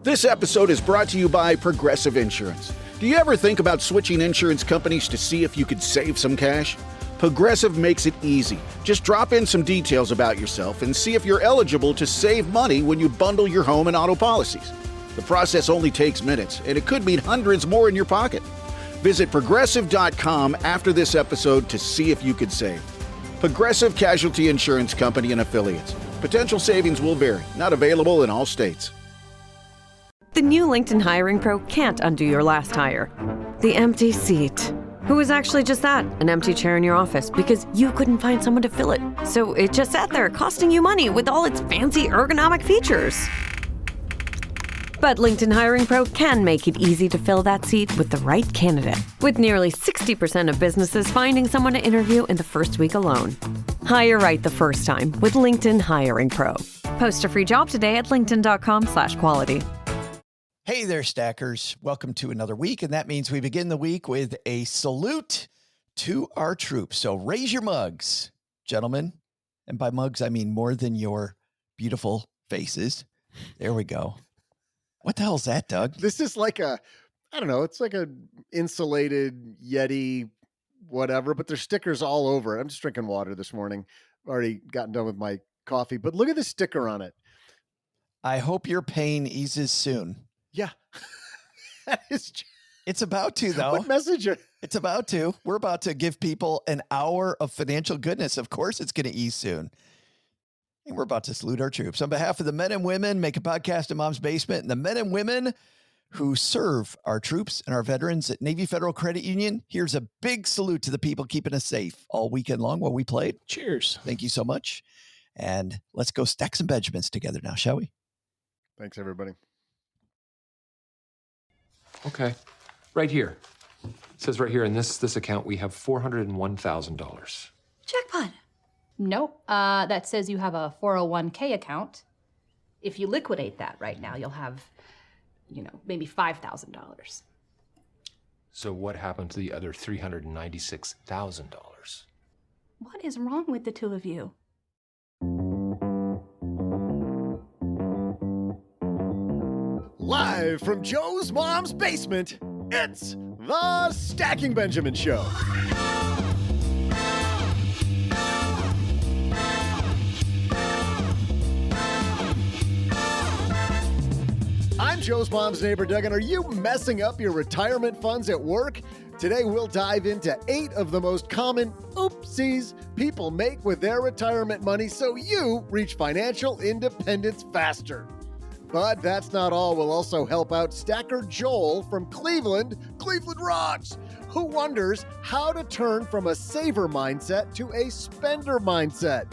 This episode is brought to you by Progressive Insurance. Do you ever think about switching insurance companies to see if you could save some cash? Progressive makes it easy. Just drop in some details about yourself and see if you're eligible to save money when you bundle your home and auto policies. The process only takes minutes, and it could mean hundreds more in your pocket. Visit Progressive.com after this episode to see if you could save. Progressive Casualty Insurance Company and Affiliates. Potential savings will vary. Not available in all states. The new LinkedIn Hiring Pro can't undo your last hire. The empty seat. Who was actually just that? An empty chair in your office because you couldn't find someone to fill it. So it just sat there costing you money with all its fancy ergonomic features. But LinkedIn Hiring Pro can make it easy to fill that seat with the right candidate. With nearly 60% of businesses finding someone to interview in the first week alone. Hire right the first time with LinkedIn Hiring Pro. Post a free job today at linkedin.com/quality. Hey there, Stackers. Welcome to another week, and that means we begin the week with a salute to our troops. So raise your mugs, gentlemen. And by mugs, I mean more than your beautiful faces. There we go. What the hell is that, Doug? This is like I don't know, it's like a insulated Yeti, whatever, but there's stickers all over it. I'm just drinking water this morning. Already gotten done with my coffee, but look at the sticker on it. I hope your pain eases soon. Yeah. That is. It's about to, though. What message? It's about to. We're about to give people an hour of financial goodness. Of course, it's going to ease soon. And we're about to salute our troops. On behalf of the men and women, make a podcast in Mom's Basement, and the men and women who serve our troops and our veterans at Navy Federal Credit Union, here's a big salute to the people keeping us safe all weekend long while we played. Cheers. Thank you so much. And let's go stack some Benjamins together now, shall we? Thanks, everybody. Okay. Right here. It says right here in this account, we have $401,000. Jackpot. Nope. That says you have a 401k account. If you liquidate that right now, you'll have, maybe $5,000. So what happened to the other $396,000? What is wrong with the two of you? Live from Joe's mom's basement, it's the Stacking Benjamin Show. I'm Joe's mom's neighbor, Doug, and are you messing up your retirement funds at work? Today, we'll dive into 8 of the most common oopsies people make with their retirement money so you reach financial independence faster. But that's not all. We'll also help out Stacker Joel from Cleveland rocks, who wonders how to turn from a saver mindset to a spender mindset.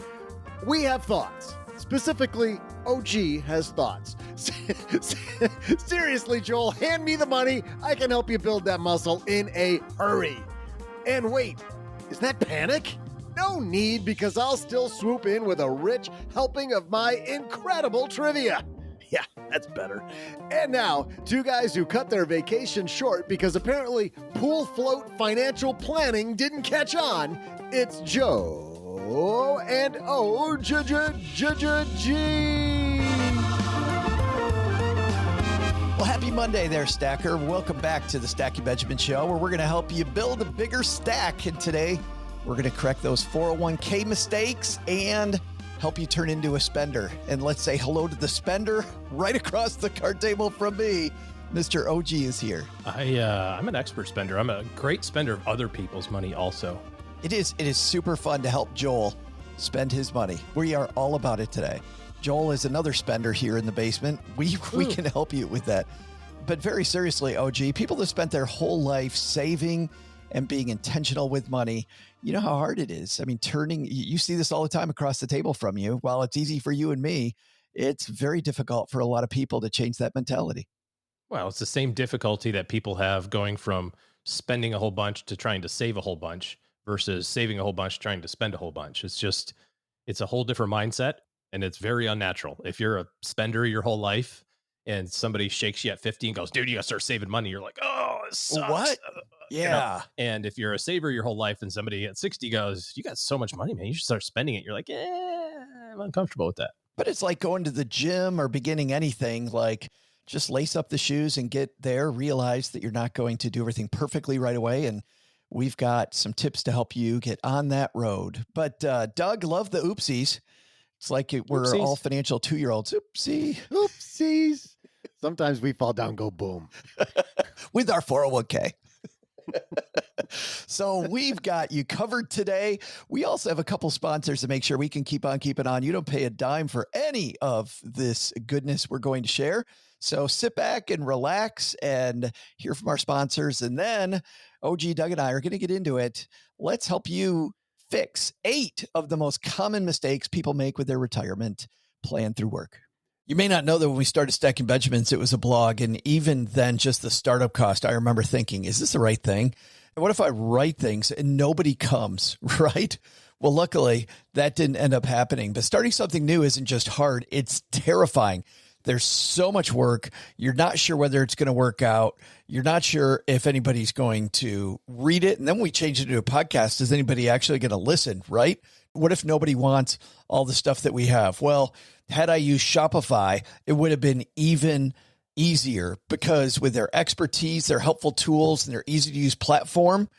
We have thoughts. Specifically, OG has thoughts. Seriously, Joel, hand me the money. I can help you build that muscle in a hurry. And wait, is that panic? No need, because I'll still swoop in with a rich helping of my incredible trivia. Yeah, that's better. And now, 2 guys who cut their vacation short because apparently pool float financial planning didn't catch on. It's Joe and OG. Well, happy Monday there, Stacker. Welcome back to the Stacky Benjamin Show, where we're going to help you build a bigger stack. And today, we're going to correct those 401k mistakes and help you turn into a spender. And let's say hello to the spender right across the card table from me. Mr. OG is here. I'm an expert spender. I'm a great spender of other people's money also. It is super fun to help Joel spend his money. We are all about it today. Joel is another spender here in the basement. We can help you with that. But very seriously, OG, people that spent their whole life saving and being intentional with money, you know how hard it is. I mean, you see this all the time across the table from you. While it's easy for you and me, it's very difficult for a lot of people to change that mentality. Well, it's the same difficulty that people have going from spending a whole bunch to trying to save a whole bunch versus saving a whole bunch, trying to spend a whole bunch. It's a whole different mindset, and it's very unnatural. If you're a spender your whole life and somebody shakes you at 50 and goes, dude, you gotta start saving money. You're like, oh, it sucks. What? Yeah. And if you're a saver your whole life and somebody at 60 goes, you got so much money, man, you should start spending it. You're like, I'm uncomfortable with that. But it's like going to the gym or beginning anything. Like, just lace up the shoes and get there. Realize that you're not going to do everything perfectly right away. And we've got some tips to help you get on that road. But Doug, love the oopsies. It's like we're Oopsies. all financial 2-year-olds. Oopsie. Oopsies. Sometimes we fall down, go boom. With our 401k. So we've got you covered today. We also have a couple sponsors to make sure we can keep on keeping on. You don't pay a dime for any of this goodness we're going to share. So sit back and relax and hear from our sponsors. And then OG, Doug, and I are going to get into it. Let's help you fix 8 of the most common mistakes people make with their retirement plan through work. You may not know that when we started Stacking Benjamins, it was a blog. And even then, just the startup cost, I remember thinking, is this the right thing? And what if I write things and nobody comes, right? Well, luckily, that didn't end up happening. But starting something new isn't just hard. It's terrifying. There's so much work. You're not sure whether it's going to work out. You're not sure if anybody's going to read it. And then we changed it to a podcast. Is anybody actually going to listen, right? What if nobody wants all the stuff that we have? Well, had I used Shopify, it would have been even easier because with their expertise, their helpful tools, and their easy to use platform,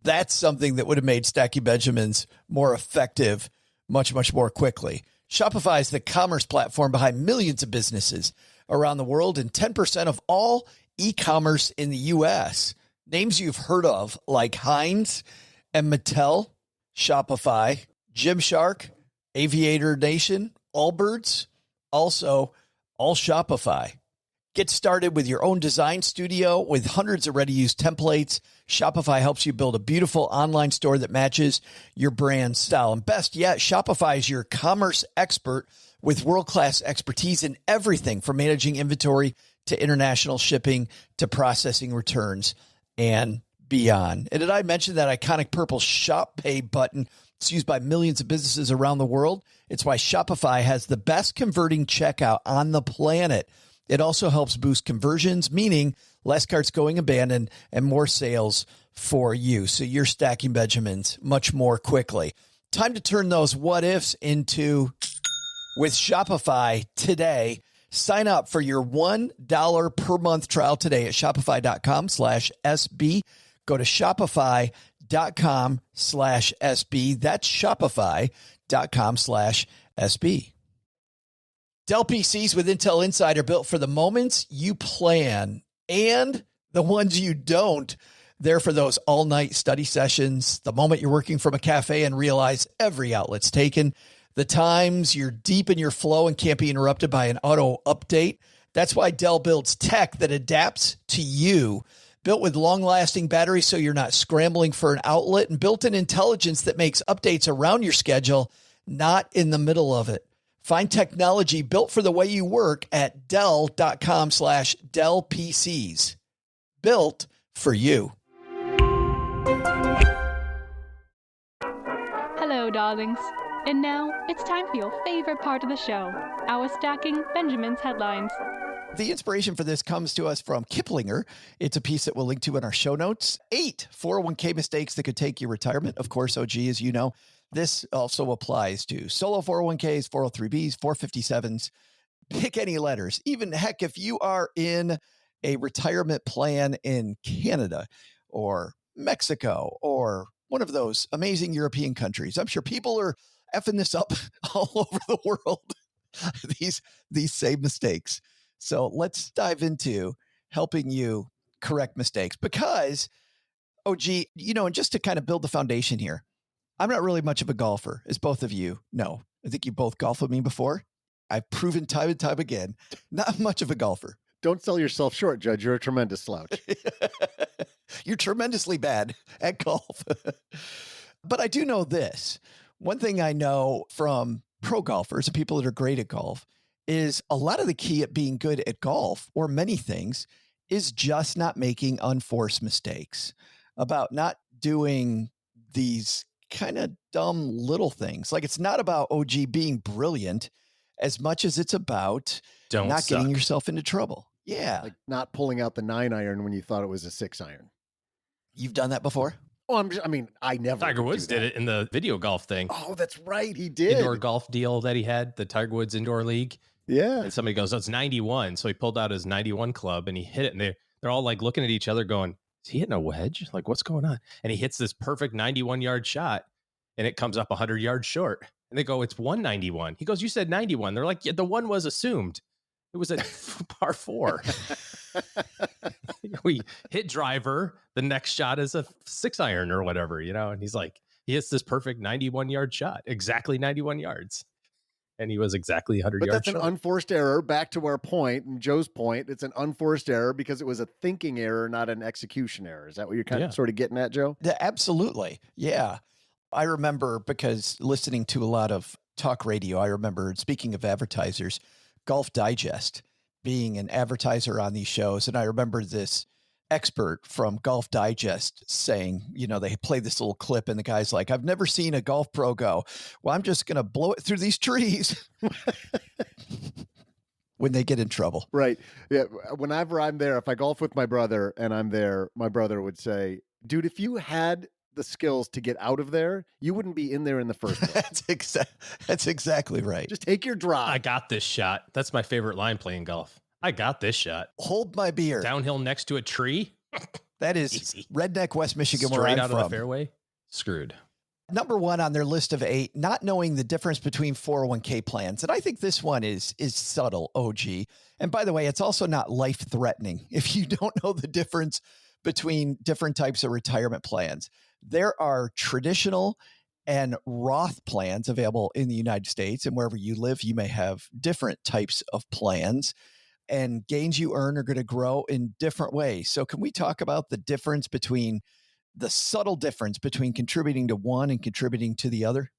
that's something that would have made Stacking Benjamins more effective much, much more quickly. Shopify is the commerce platform behind millions of businesses around the world and 10% of all e-commerce in the U.S. Names you've heard of like Heinz and Mattel, Shopify, Gymshark, Aviator Nation, Allbirds, also all Shopify. Get started with your own design studio with hundreds of ready-to-use templates. Shopify helps you build a beautiful online store that matches your brand style. And best yet, Shopify is your commerce expert with world-class expertise in everything from managing inventory to international shipping to processing returns and beyond. And did I mention that iconic purple Shop Pay button? It's used by millions of businesses around the world. It's why Shopify has the best converting checkout on the planet. It also helps boost conversions, meaning less carts going abandoned and more sales for you. So you're stacking Benjamins much more quickly. Time to turn those what ifs into with Shopify today. Sign up for your $1 per month trial today at shopify.com/SB. Go to shopify.com/SB. That's shopify.com/SB. Dell PCs with Intel Inside are built for the moments you plan and the ones you don't. They're for those all-night study sessions, the moment you're working from a cafe and realize every outlet's taken, the times you're deep in your flow and can't be interrupted by an auto update. That's why Dell builds tech that adapts to you. Built with long-lasting batteries so you're not scrambling for an outlet, and built-in intelligence that makes updates around your schedule, not in the middle of it. Find technology built for the way you work at Dell.com/Dell PCs. Built for you. Hello, darlings. And now it's time for your favorite part of the show, our Stacking Benjamins headlines. The inspiration for this comes to us from Kiplinger. It's a piece that we'll link to in our show notes. 8 401k mistakes that could take your retirement. Of course, OG, as you know, this also applies to solo 401ks, 403bs, 457s. Pick any letters. Even heck, if you are in a retirement plan in Canada or Mexico or one of those amazing European countries, I'm sure people are effing this up all over the world. These same mistakes. So let's dive into helping you correct mistakes because, OG, and just to kind of build the foundation here, I'm not really much of a golfer, as both of you know. I think you both golfed with me before. I've proven time and time again, not much of a golfer. Don't sell yourself short, Judge. You're a tremendous slouch. You're tremendously bad at golf. But I do know this. One thing I know from pro golfers and people that are great at golf is a lot of the key at being good at golf, or many things, is just not making unforced mistakes, about not doing these kind of dumb little things. Like, it's not about OG being brilliant as much as it's about not getting yourself into trouble. Yeah. Like not pulling out the 9-iron when you thought it was a 6-iron. You've done that before? Oh, I never. Tiger Woods did it in the video golf thing. Oh, that's right. He did. Indoor golf deal that he had, the Tiger Woods Indoor League. Yeah. And somebody goes, "That's 91." So he pulled out his 91 club and he hit it. And they're all like looking at each other going, "Is he hitting a wedge? Like, what's going on?" And he hits this perfect 91-yard shot and it comes up 100 yards short. And they go, "It's 191." He goes, "You said 91." They're like, "Yeah, the one was assumed. It was a par 4." We hit driver. The next shot is a 6-iron or whatever, and he's like, he hits this perfect 91-yard shot, exactly 91 yards. And he was exactly 100 But yards that's short. an unforced error. Back to our point and Joe's point, it's an unforced error because it was a thinking error, not an execution error. Is that what you're kind of sort of getting at, Joe? Yeah, absolutely. Yeah. I remember, because listening to a lot of talk radio, I remember, speaking of advertisers, Golf Digest being an advertiser on these shows. And I remember this expert from Golf Digest saying, they play this little clip and the guy's like, "I've never seen a golf pro go, well, I'm just going to blow it through these trees." When they get in trouble. Right. Yeah. Whenever I'm there, if I golf with my brother and I'm there, my brother would say, "Dude, if you had the skills to get out of there, you wouldn't be in there in the first place." That's exactly right. Just take your drive. I got this shot. That's my favorite line playing golf. I got this shot. Hold my beer. Downhill next to a tree. That is easy. Redneck West Michigan, where Straight I'm out from. of the fairway. Screwed. Number 1 on their list of 8, not knowing the difference between 401k plans. And I think this one is subtle, OG. And by the way, it's also not life-threatening if you don't know the difference between different types of retirement plans. There are traditional and Roth plans available in the United States, and wherever you live, you may have different types of plans, and gains you earn are going to grow in different ways. So can we talk about the difference between the subtle difference between contributing to one and contributing to the other?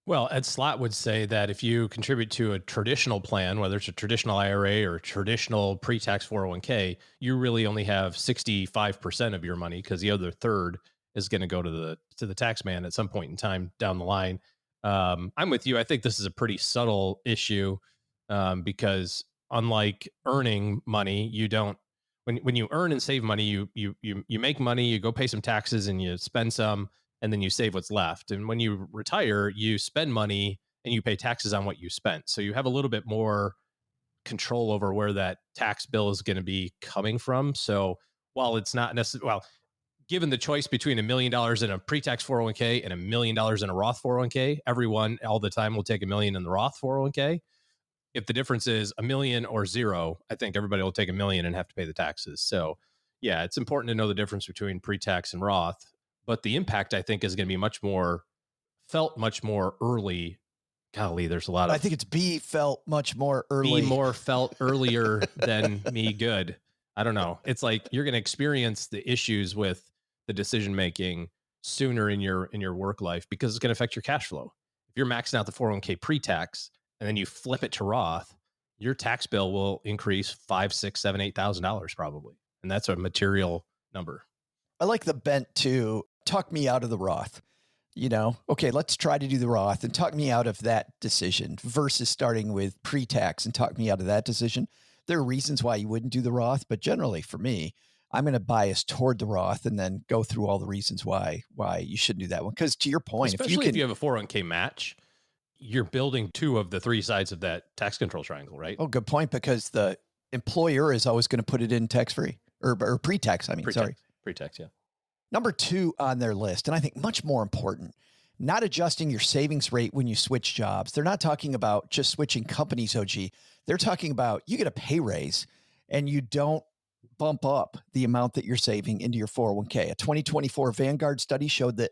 Well, Ed Slott would say that if you contribute to a traditional plan, whether it's a traditional IRA or a traditional pre-tax 401k, you really only have 65% of your money, because the other third is going to go to the tax man at some point in time down the line. I'm with you. I think this is a pretty subtle issue, because unlike earning money, you don't, when you earn and save money, you make money, you go pay some taxes and you spend some, and then you save what's left. And when you retire, you spend money and you pay taxes on what you spent. So you have a little bit more control over where that tax bill is going to be coming from. So while it's not necessarily, given the choice between $1 million in a pre-tax 401k and $1 million in a Roth 401k, everyone all the time will take $1 million in the Roth 401k. If the difference is $1 million or zero, I think everybody will take $1 million and have to pay the taxes. So yeah, it's important to know the difference between pre-tax and Roth, but the impact I think is going to be felt much more early. Golly, there's a lot of, I think it's B felt much more early. Be more felt earlier than me good. I don't know. It's like you're going to experience the issues with the decision making sooner in your work life, because it's going to affect your cash flow. If you're maxing out the 401k pre-tax and then you flip it to Roth, your tax bill will increase $5,000, $6,000, $7,000, $8,000 probably, and that's a material number. I like the bent to talk me out of the Roth. Okay, let's try to do the Roth and talk me out of that decision versus starting with pre-tax and talk me out of that decision. There are reasons why you wouldn't do the Roth, but generally for me, I'm going to bias toward the Roth and then go through all the reasons why you shouldn't do that one. Because to your point, especially if you have a 401k match, you're building 2 of the 3 sides of that tax control triangle, right? Oh, good point. Because the employer is always going to put it in tax-free or pre-tax. Pre-tax, yeah. Number 2 on their list, and I think much more important, not adjusting your savings rate when you switch jobs. They're not talking about just switching companies, OG. They're talking about you get a pay raise and you don't bump up the amount that you're saving into your 401k. A 2024 Vanguard study showed that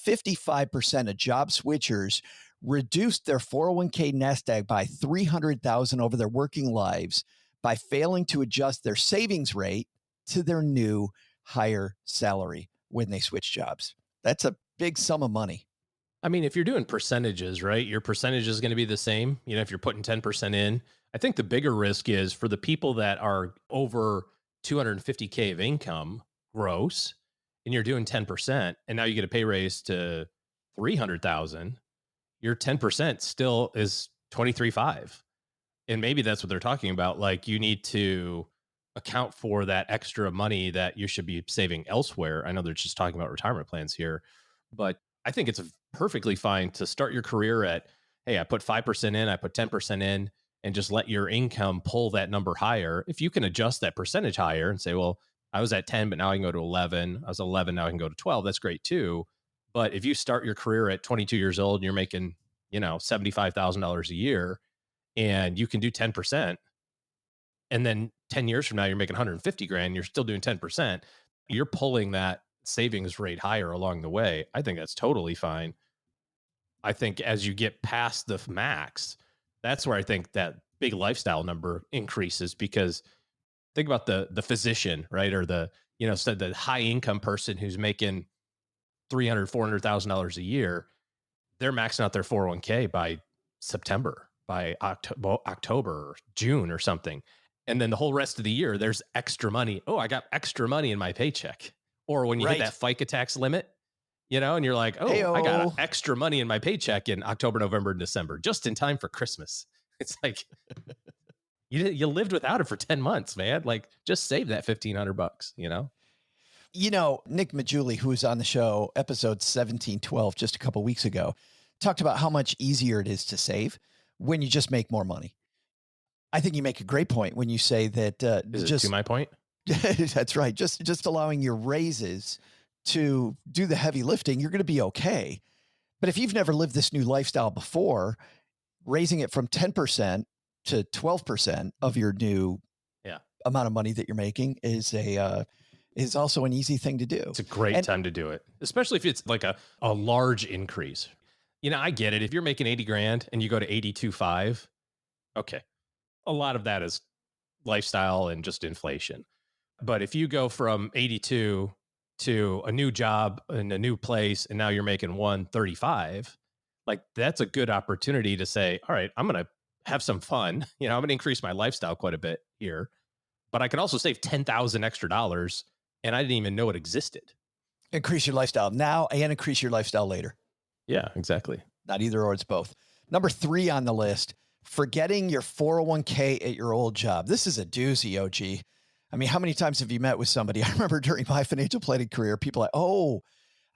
55% of job switchers reduced their 401k nest egg by $300,000 over their working lives by failing to adjust their savings rate to their new higher salary when they switch jobs. That's a big sum of money. I mean, if you're doing percentages, right, your percentage is going to be the same. If you're putting 10% in, I think the bigger risk is for the people that are over 250K of income gross, and you're doing 10%, and now you get a pay raise to 300,000, your 10% still is 23.5. And maybe that's what they're talking about. Like, you need to account for that extra money that you should be saving elsewhere. I know they're just talking about retirement plans here, but I think it's perfectly fine to start your career at, hey, I put 5% in, I put 10% in, and just let your income pull that number higher. If you can adjust that percentage higher and say, well, I was at 10, but now I can go to 11. I was 11, now I can go to 12. That's great too. But if you start your career at 22 years old and you're making, $75,000 a year and you can do 10%, and then 10 years from now, you're making 150 grand, you're still doing 10%, you're pulling that savings rate higher along the way. I think that's totally fine. I think as you get past the max, that's where I think that big lifestyle number increases, because think about the physician, right? Or the high income person who's making $300,000, $400,000 a year. They're maxing out their 401k by September, by October, or June or something. And then the whole rest of the year, there's extra money. Oh, I got extra money in my paycheck. Or when you hit that FICA tax limit, and you're like, oh, Hey-o. I got extra money in my paycheck in October, November, and December, just in time for Christmas. It's like, you lived without it for 10 months, man. Like, just save that $1,500, Nick Majuli, who was on the show, episode 1712, just a couple weeks ago, talked about how much easier it is to save when you just make more money. I think you make a great point when you say that. Is it to my point? That's right. Just allowing your raises to do the heavy lifting, you're going to be okay. But if you've never lived this new lifestyle before, raising it from 10% to 12% of your new amount of money that you're making is also an easy thing to do. It's a great time to do it, especially if it's like a large increase. I get it. If you're making 80 grand and you go to 82.5, okay. A lot of that is lifestyle and just inflation. But if you go from 82 to a new job in a new place, and now you're making 135, like, that's a good opportunity to say, all right, I'm going to have some fun. I'm going to increase my lifestyle quite a bit here, but I can also save $10,000 extra dollars, and I didn't even know it existed. Increase your lifestyle now and increase your lifestyle later. Yeah, exactly. Not either or, it's both. Number 3 on the list, forgetting your 401k at your old job. This is a doozy, OG. I mean, how many times have you met with somebody? I remember during my financial planning career, people are like, oh,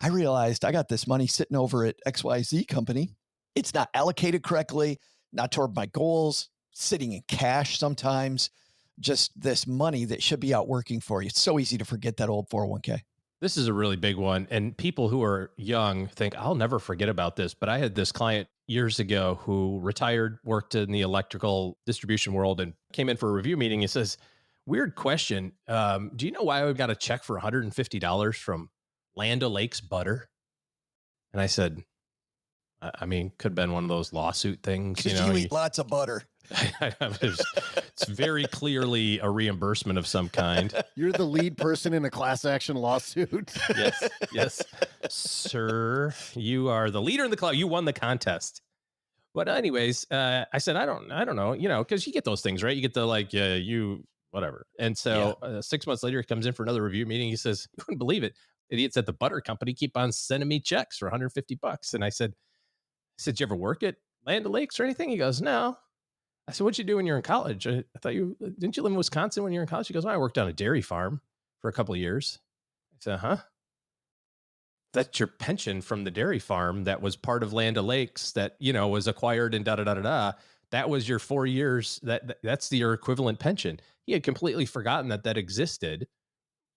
I realized I got this money sitting over at XYZ company. It's not allocated correctly, not toward my goals, sitting in cash sometimes, just this money that should be out working for you. It's so easy to forget that old 401k. This is a really big one. And people who are young think, I'll never forget about this. But I had this client years ago who retired, worked in the electrical distribution world, and came in for a review meeting. He says, weird question. Do you know why I got a check for $150 from Land O'Lakes Butter? And I said, I mean, could have been one of those lawsuit things. Because you eat lots of butter. It's very clearly a reimbursement of some kind. You're the lead person in a class action lawsuit. Yes, sir. You are the leader in the club. You won the contest. But anyways, I said, I don't know, because you get those things, right? You get the whatever. And so 6 months later, he comes in for another review meeting. He says, you wouldn't believe it. Idiots at the butter company keep on sending me checks for $150. And I said, did you ever work at Land O'Lakes or anything? He goes, no. I said, what'd you do when you were in college? I thought didn't you live in Wisconsin when you were in college? He goes, I worked on a dairy farm for a couple of years. I said, huh? That's your pension from the dairy farm that was part of Land O'Lakes that, was acquired and da-da-da-da-da. That was your 4 years. That's your equivalent pension. He had completely forgotten that existed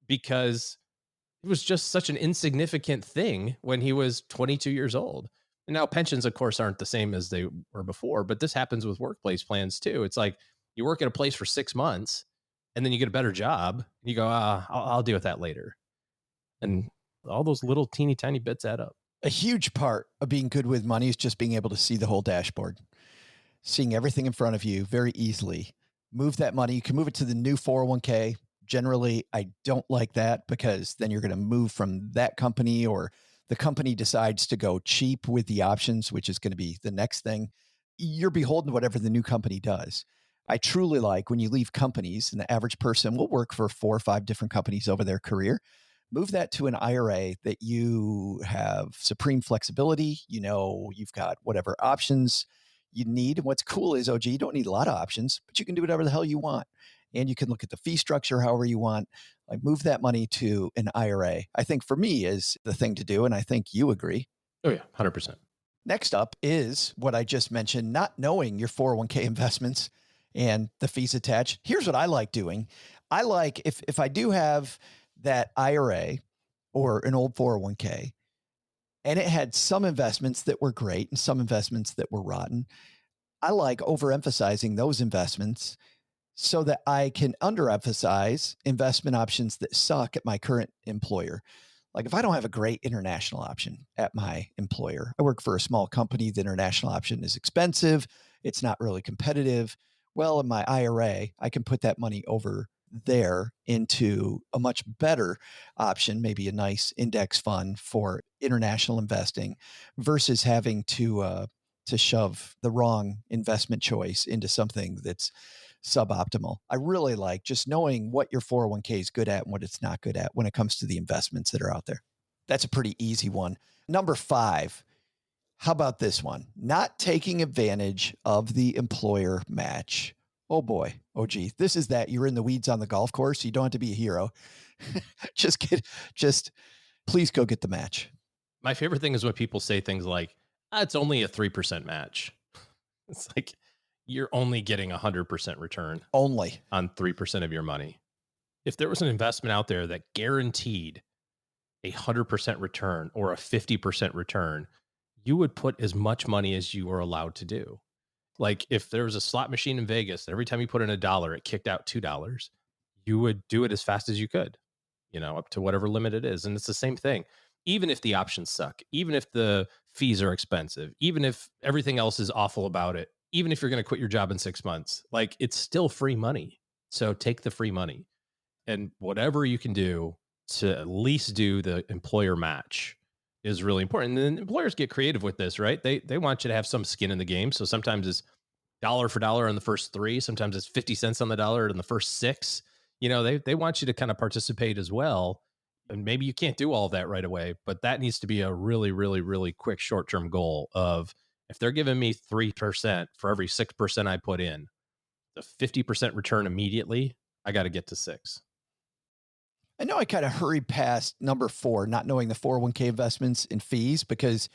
because it was just such an insignificant thing when he was 22 years old. And now pensions, of course, aren't the same as they were before, but this happens with workplace plans too. It's like you work at a place for 6 months and then you get a better job and you go, I'll deal with that later. And all those little teeny tiny bits add up. A huge part of being good with money is just being able to see the whole dashboard, seeing everything in front of you very easily. Move that money. You can move it to the new 401k. Generally, I don't like that because then you're going to move from that company, or the company decides to go cheap with the options, which is going to be the next thing. You're beholden to whatever the new company does. I truly like when you leave companies, and the average person will work for 4 or 5 different companies over their career. Move that to an IRA that you have supreme flexibility. You've got whatever options you need. And what's cool is, OG, you don't need a lot of options, but you can do whatever the hell you want. And you can look at the fee structure however you want. Like, move that money to an IRA, I think for me is the thing to do. And I think you agree. Oh yeah, 100%. Next up is what I just mentioned, not knowing your 401k investments. and the fees attached. Here's what I like doing. I like if I do have that IRA or an old 401k, and it had some investments that were great and some investments that were rotten, I like overemphasizing those investments so that I can underemphasize investment options that suck at my current employer. Like if I don't have a great international option at my employer, I work for a small company, the international option is expensive, it's not really competitive. Well, in my IRA, I can put that money over there into a much better option, maybe a nice index fund for international investing versus having to shove the wrong investment choice into something that's suboptimal. I really like just knowing what your 401k is good at and what it's not good at when it comes to the investments that are out there. That's a pretty easy one. Number 5, how about this one? Not taking advantage of the employer match. Oh boy. Oh gee. This is that you're in the weeds on the golf course. You don't have to be a hero. just please go get the match. My favorite thing is when people say things like, it's only a 3% match. It's like, you're only getting 100% return Only on 3% of your money. If there was an investment out there that guaranteed a 100% return or a 50% return, you would put as much money as you were allowed to do. Like if there was a slot machine in Vegas, every time you put in $1, it kicked out $2. You would do it as fast as you could, up to whatever limit it is. And it's the same thing. Even if the options suck, even if the fees are expensive, even if everything else is awful about it, even if you're going to quit your job in 6 months, like it's still free money. So take the free money and whatever you can do to at least do the employer match is really important. And then employers get creative with this, right? They want you to have some skin in the game. So sometimes it's dollar for dollar on the first 3. Sometimes it's 50 cents on the dollar in the first 6. They want you to kind of participate as well. And maybe you can't do all of that right away, but that needs to be a really, really, really quick short-term goal of, if they're giving me 3% for every 6% I put in, the 50% return immediately, I got to get to 6. I know I kind of hurried past number 4, not knowing the 401k investments and fees, because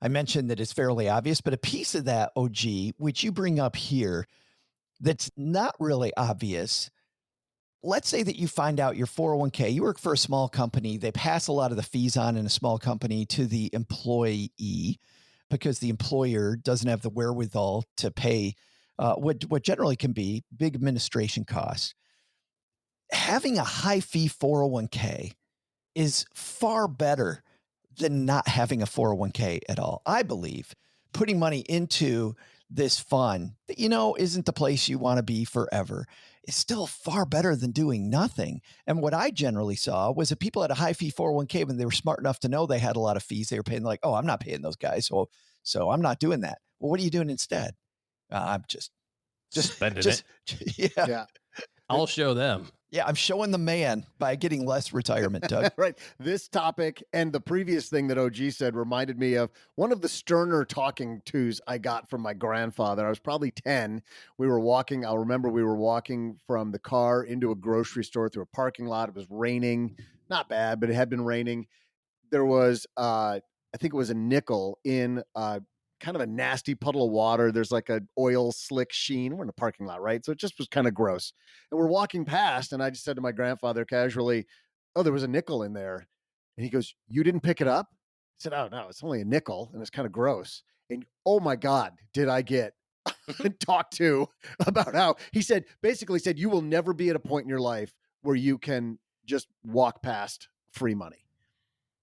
I mentioned that it's fairly obvious, but a piece of that, OG, which you bring up here, that's not really obvious. Let's say that you find out your 401k, you work for a small company, they pass a lot of the fees on in a small company to the employee because the employer doesn't have the wherewithal to pay what generally can be big administration costs. Having a high fee 401k is far better than not having a 401k at all. I believe putting money into this fund that, isn't the place you want to be forever is still far better than doing nothing. And what I generally saw was that people had a high fee 401k when they were smart enough to know they had a lot of fees they were paying, like, oh, I'm not paying those guys. So I'm not doing that. Well, what are you doing instead? I'm just spending it. Yeah. I'll show them. Yeah, I'm showing the man by getting less retirement, Doug. Right. This topic and the previous thing that OG said reminded me of one of the sterner talking tos I got from my grandfather. I was probably 10. I'll remember we were walking from the car into a grocery store through a parking lot. It was raining. Not bad, but it had been raining. There was, I think it was a nickel in kind of a nasty puddle of water. There's like an oil slick sheen. We're in a parking lot, right? So it just was kind of gross. And we're walking past, and I just said to my grandfather casually, oh, there was a nickel in there. And he goes, you didn't pick it up? I said, oh, no, it's only a nickel, and it's kind of gross. And oh my God, did I get talked to about how basically said, you will never be at a point in your life where you can just walk past free money.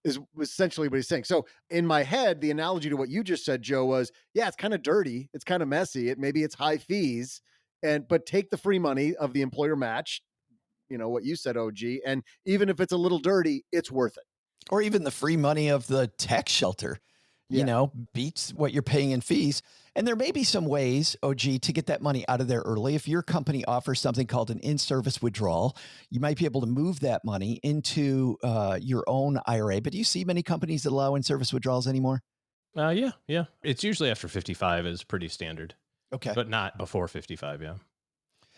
Is essentially what he's saying. So in my head, the analogy to what you just said, Joe, was, yeah, it's kind of dirty. It's kind of messy. Maybe it's high fees, but take the free money of the employer match, what you said, OG. And even if it's a little dirty, it's worth it. Or even the free money of the tax shelter, beats what you're paying in fees. And there may be some ways, OG, to get that money out of there early. If your company offers something called an in-service withdrawal, you might be able to move that money into your own IRA. But do you see many companies that allow in-service withdrawals anymore? Yeah. It's usually after 55 is pretty standard. Okay. But not before 55, yeah.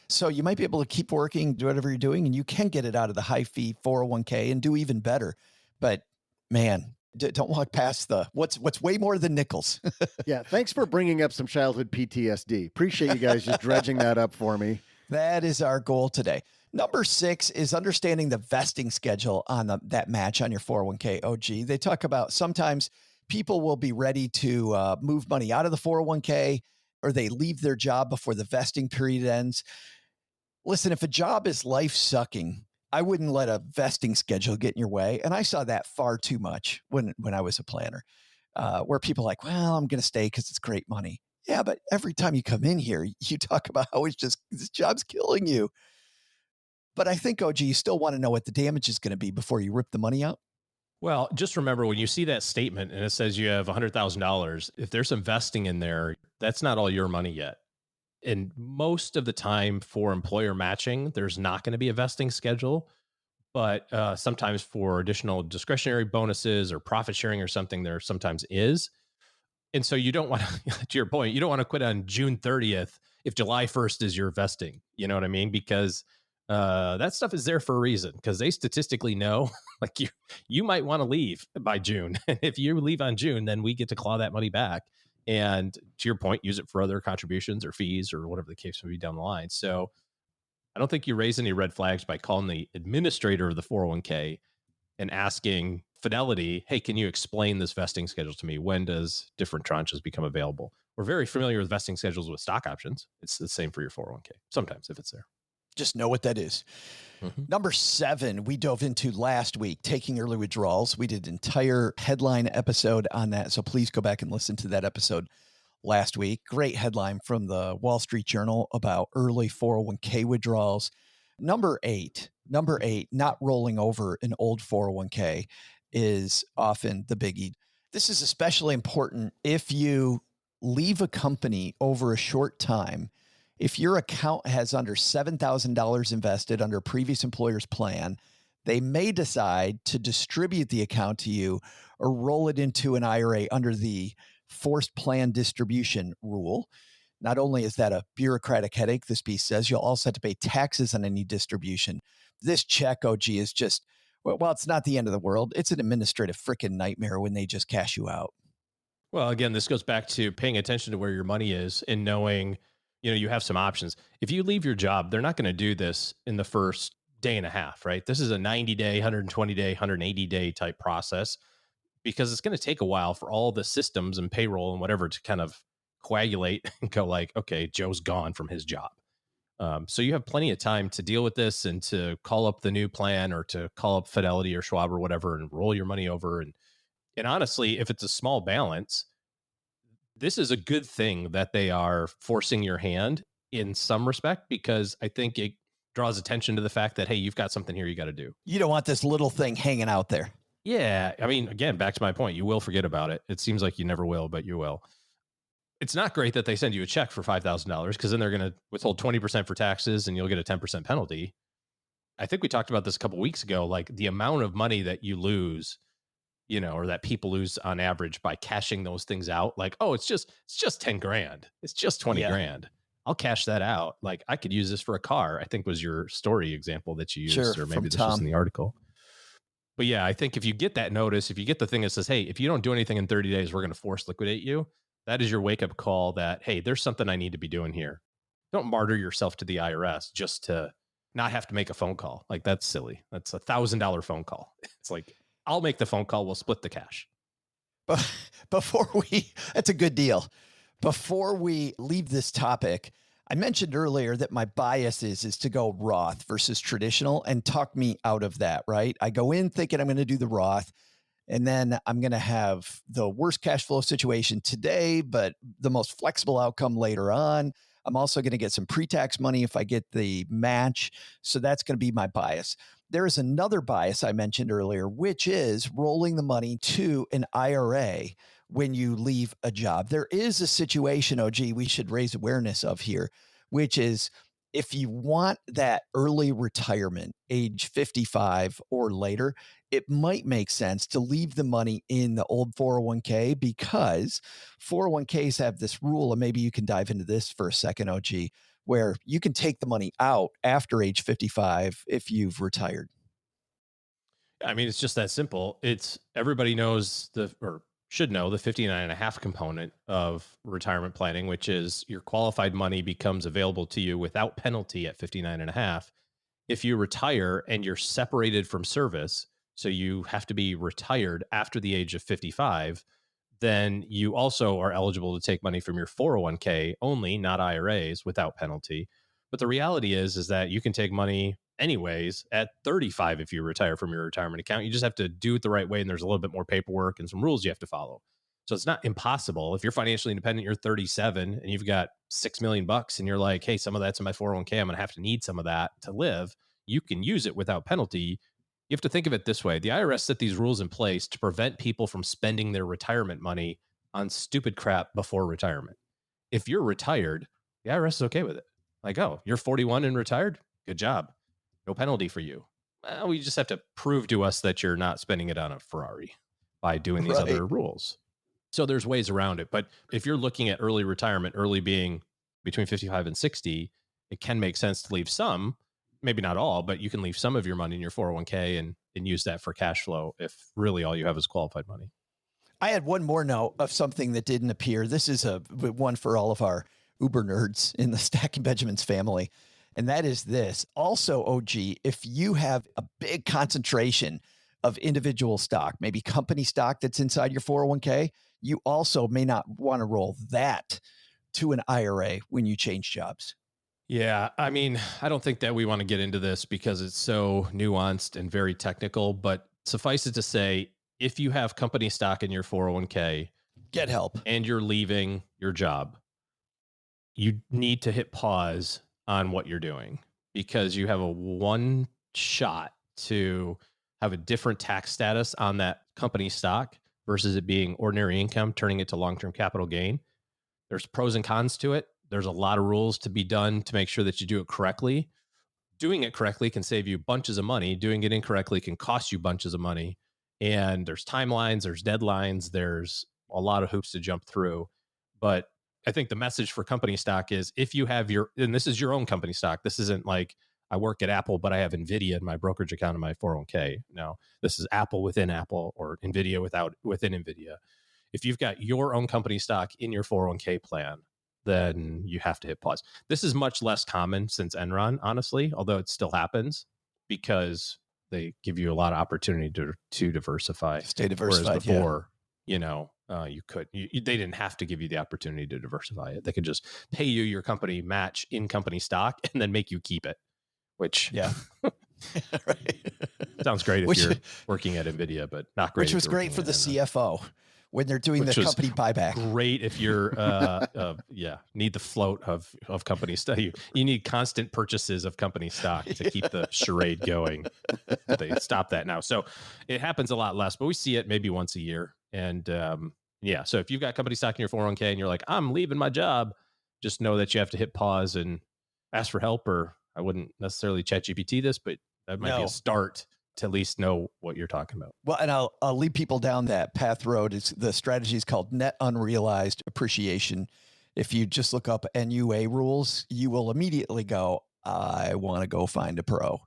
So you might be able to keep working, do whatever you're doing, and you can get it out of the high fee 401k and do even better. But man, Don't walk past the what's way more than nickels. Yeah, thanks for bringing up some childhood PTSD. Appreciate you guys just dredging that up for me. That is our goal today. Number 6 is understanding the vesting schedule on that match on your 401k OG. They talk about sometimes people will be ready to move money out of the 401k, or they leave their job before the vesting period ends. Listen, if a job is life sucking, I wouldn't let a vesting schedule get in your way. And I saw that far too much when I was a planner, where people are like, well, I'm going to stay because it's great money. Yeah, but every time you come in here, you talk about how this job's killing you. But I think, OG, you still want to know what the damage is going to be before you rip the money out. Well, just remember when you see that statement and it says you have $100,000, if there's some vesting in there, that's not all your money yet. And most of the time for employer matching, there's not going to be a vesting schedule, but sometimes for additional discretionary bonuses or profit sharing or something, there sometimes is. And so you don't want to your point, you don't want to quit on June 30th if July 1st is your vesting. You know what I mean? Because that stuff is there for a reason, because they statistically know like you might want to leave by June. And if you leave on June, then we get to claw that money back. And to your point, use it for other contributions or fees or whatever the case may be down the line. So I don't think you raise any red flags by calling the administrator of the 401k and asking Fidelity, hey, can you explain this vesting schedule to me? When does different tranches become available? We're very familiar with vesting schedules with stock options. It's the same for your 401k, sometimes if it's there. Just know what that is. Mm-hmm. Number 7, we dove into last week, taking early withdrawals. We did an entire headline episode on that. So please go back and listen to that episode last week. Great headline from the Wall Street Journal about early 401k withdrawals. Number 8, not rolling over an old 401k is often the biggie. This is especially important if you leave a company over a short time. If your account has under $7,000 invested under a previous employer's plan, they may decide to distribute the account to you or roll it into an IRA under the forced plan distribution rule. Not only is that a bureaucratic headache, this piece says, you'll also have to pay taxes on any distribution. This check, OG, is just, well, it's not the end of the world. It's an administrative freaking nightmare when they just cash you out. Well, again, this goes back to paying attention to where your money is and knowing, you have some options. If you leave your job, they're not going to do this in the first day and a half, right? This is a 90-day, 120-day, 180-day type process, because it's going to take a while for all the systems and payroll and whatever to kind of coagulate and go like, okay, Joe's gone from his job. So you have plenty of time to deal with this and to call up the new plan or to call up Fidelity or Schwab or whatever and roll your money over. And honestly, if it's a small balance, this is a good thing that they are forcing your hand in some respect, because I think it draws attention to the fact that, hey, you've got something here you got to do. You don't want this little thing hanging out there. Yeah. I mean, again, back to my point, you will forget about it. It seems like you never will, but you will. It's not great that they send you a check for $5,000, because then they're going to withhold 20% for taxes and you'll get a 10% penalty. I think we talked about this a couple of weeks ago, like the amount of money that you lose, or that people lose on average by cashing those things out. Like, oh, it's just 10 grand. It's just 20 grand. I'll cash that out. Like, I could use this for a car, I think was your story example that you used, sure, or maybe this was in the article. But yeah, I think if you get that notice, if you get the thing that says, hey, if you don't do anything in 30 days, we're going to force liquidate you. That is your wake up call that, hey, there's something I need to be doing here. Don't martyr yourself to the IRS just to not have to make a phone call. Like, that's silly. That's $1,000 phone call. It's like, I'll make the phone call. We'll split the cash. But that's a good deal. Before we leave this topic, I mentioned earlier that my bias is to go Roth versus traditional, and talk me out of that, right? I go in thinking I'm going to do the Roth, and then I'm going to have the worst cash flow situation today, but the most flexible outcome later on. I'm also going to get some pre-tax money if I get the match. So that's going to be my bias. There is another bias I mentioned earlier, which is rolling the money to an IRA when you leave a job. There is a situation, OG, we should raise awareness of here, which is if you want that early retirement, age 55 or later, it might make sense to leave the money in the old 401k, because 401ks have this rule, and maybe you can dive into this for a second, OG, where you can take the money out after age 55 if you've retired. I mean, it's just that simple. It's everybody knows or should know the 59.5 component of retirement planning, which is your qualified money becomes available to you without penalty at 59.5. If you retire and you're separated from service, so you have to be retired after the age of 55, then you also are eligible to take money from your 401k only, not IRAs, without penalty. But the reality is that you can take money anyways at 35 if you retire from your retirement account. You just have to do it the right way, and there's a little bit more paperwork and some rules you have to follow. So it's not impossible. If you're financially independent, you're 37 and you've got $6 million and you're like, hey, some of that's in my 401k, I'm going to have to need some of that to live. You can use it without penalty. You have to think of it this way. The IRS set these rules in place to prevent people from spending their retirement money on stupid crap before retirement. If you're retired, the IRS is okay with it. Like, oh, you're 41 and retired? Good job. No penalty for you. Well, we just have to prove to us that you're not spending it on a Ferrari by doing these other rules. So there's ways around it. But if you're looking at early retirement, early being between 55 and 60, it can make sense to leave some, maybe not all, but you can leave some of your money in your 401k and use that for cash flow if really all you have is qualified money. I had one more note of something that didn't appear. This is a one for all of our Uber nerds in the Stacking Benjamins family. And that is this. Also, OG, if you have a big concentration of individual stock, maybe company stock that's inside your 401k, you also may not want to roll that to an IRA when you change jobs. Yeah, I mean, I don't think that we want to get into this because it's so nuanced and very technical, but suffice it to say, if you have company stock in your 401k, get help, and you're leaving your job, you need to hit pause on what you're doing because you have a one shot to have a different tax status on that company stock versus it being ordinary income, turning it to long-term capital gain. There's pros and cons to it. There's a lot of rules to be done to make sure that you do it correctly. Doing it correctly can save you bunches of money. Doing it incorrectly can cost you bunches of money. And there's timelines, there's deadlines, there's a lot of hoops to jump through. But I think the message for company stock is if you have and this is your own company stock. This isn't like I work at Apple, but I have NVIDIA in my brokerage account in my 401k. No, this is Apple within Apple or NVIDIA within NVIDIA. If you've got your own company stock in your 401k plan, then you have to hit pause. This is much less common since Enron, honestly, although it still happens because they give you a lot of opportunity to diversify. Stay diversified. Whereas before, they didn't have to give you the opportunity to diversify it. They could just pay you your company match in company stock and then make you keep it, which right. Sounds great if you're working at NVIDIA, but not great. Which was great for the CFO when they're doing the company buyback. Great if you're need the float of company stock. You need constant purchases of company stock to keep the charade going. They stop that now. So it happens a lot less, but we see it maybe once a year. And so if you've got company stock in your 401k and you're like, I'm leaving my job, just know that you have to hit pause and ask for help, or I wouldn't necessarily ChatGPT this, but that might be a start to at least know what you're talking about. Well, and I'll lead people down that path road. The strategy is called net unrealized appreciation. If you just look up NUA rules, you will immediately go, I want to go find a pro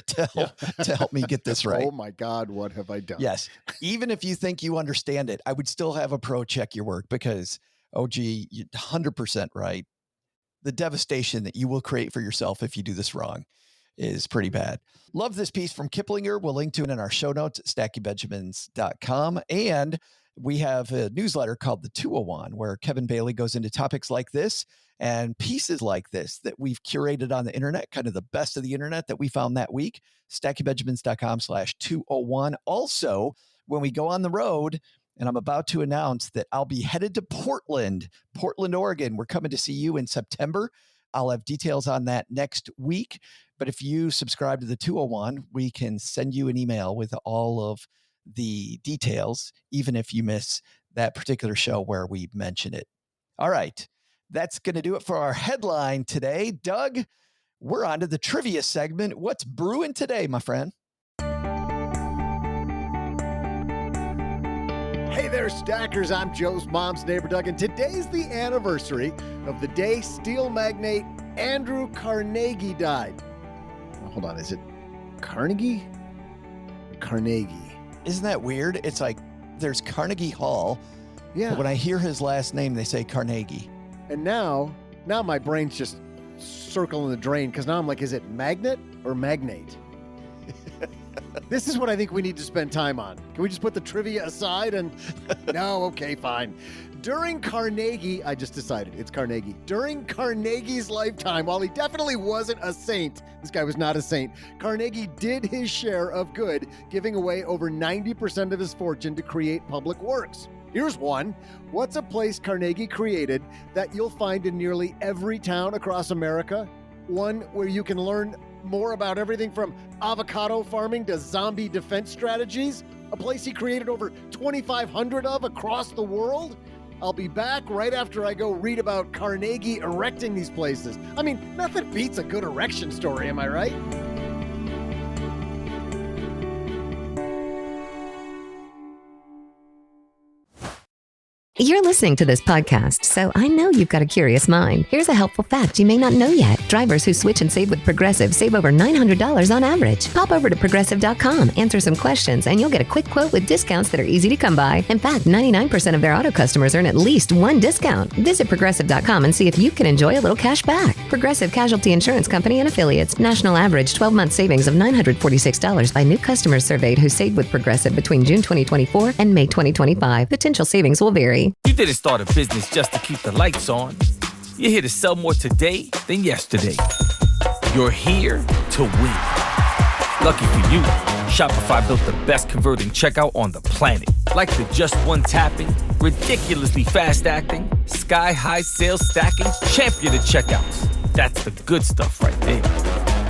to help me get this right. Oh my God, what have I done? Yes. Even if you think you understand it, I would still have a pro check your work because, OG, you're 100% right. The devastation that you will create for yourself if you do this wrong is pretty bad. Love this piece from Kiplinger. We'll link to it in our show notes at stackingbenjamins.com. And we have a newsletter called The 201, where Kevin Bailey goes into topics like this and pieces like this that we've curated on the internet, kind of the best of the internet that we found that week. stackingbenjamins.com/201. Also, when we go on the road, and I'm about to announce that I'll be headed to Portland, Oregon. We're coming to see you in September. I'll have details on that next week. But if you subscribe to the 201, we can send you an email with all of the details, even if you miss that particular show where we mention it. All right. That's going to do it for our headline today. Doug, we're on to the trivia segment. What's brewing today, my friend? Hey there, Stackers. I'm Joe's mom's neighbor, Doug, and today's the anniversary of the day steel magnate Andrew Carnegie died. Hold on, is it Carnegie? Carnegie. Isn't that weird? It's like there's Carnegie Hall. Yeah. But when I hear his last name, they say Carnegie. And now my brain's just circling the drain because now I'm like, is it magnet or magnate? This is what I think we need to spend time on. Can we just put the trivia aside and no, okay, fine. During Carnegie, I just decided it's Carnegie. During Carnegie's lifetime, while he definitely wasn't a saint, this guy was not a saint, Carnegie did his share of good, giving away over 90% of his fortune to create public works. Here's one. What's a place Carnegie created that you'll find in nearly every town across America? One where you can learn more about everything from avocado farming to zombie defense strategies? A place he created over 2,500 of across the world? I'll be back right after I go read about Carnegie erecting these places. I mean, nothing beats a good erection story, am I right? You're listening to this podcast, so I know you've got a curious mind. Here's a helpful fact you may not know yet. Drivers who switch and save with Progressive save over $900 on average. Pop over to Progressive.com, answer some questions, and you'll get a quick quote with discounts that are easy to come by. In fact, 99% of their auto customers earn at least one discount. Visit Progressive.com and see if you can enjoy a little cash back. Progressive Casualty Insurance Company and Affiliates. National average 12-month savings of $946 by new customers surveyed who saved with Progressive between June 2024 and May 2025. Potential savings will vary. You didn't start a business just to keep the lights on. You're here to sell more today than yesterday. You're here to win. Lucky for you, Shopify built the best converting checkout on the planet. Like the just one tapping, ridiculously fast acting, sky-high sales stacking, champion of checkouts. That's the good stuff right there.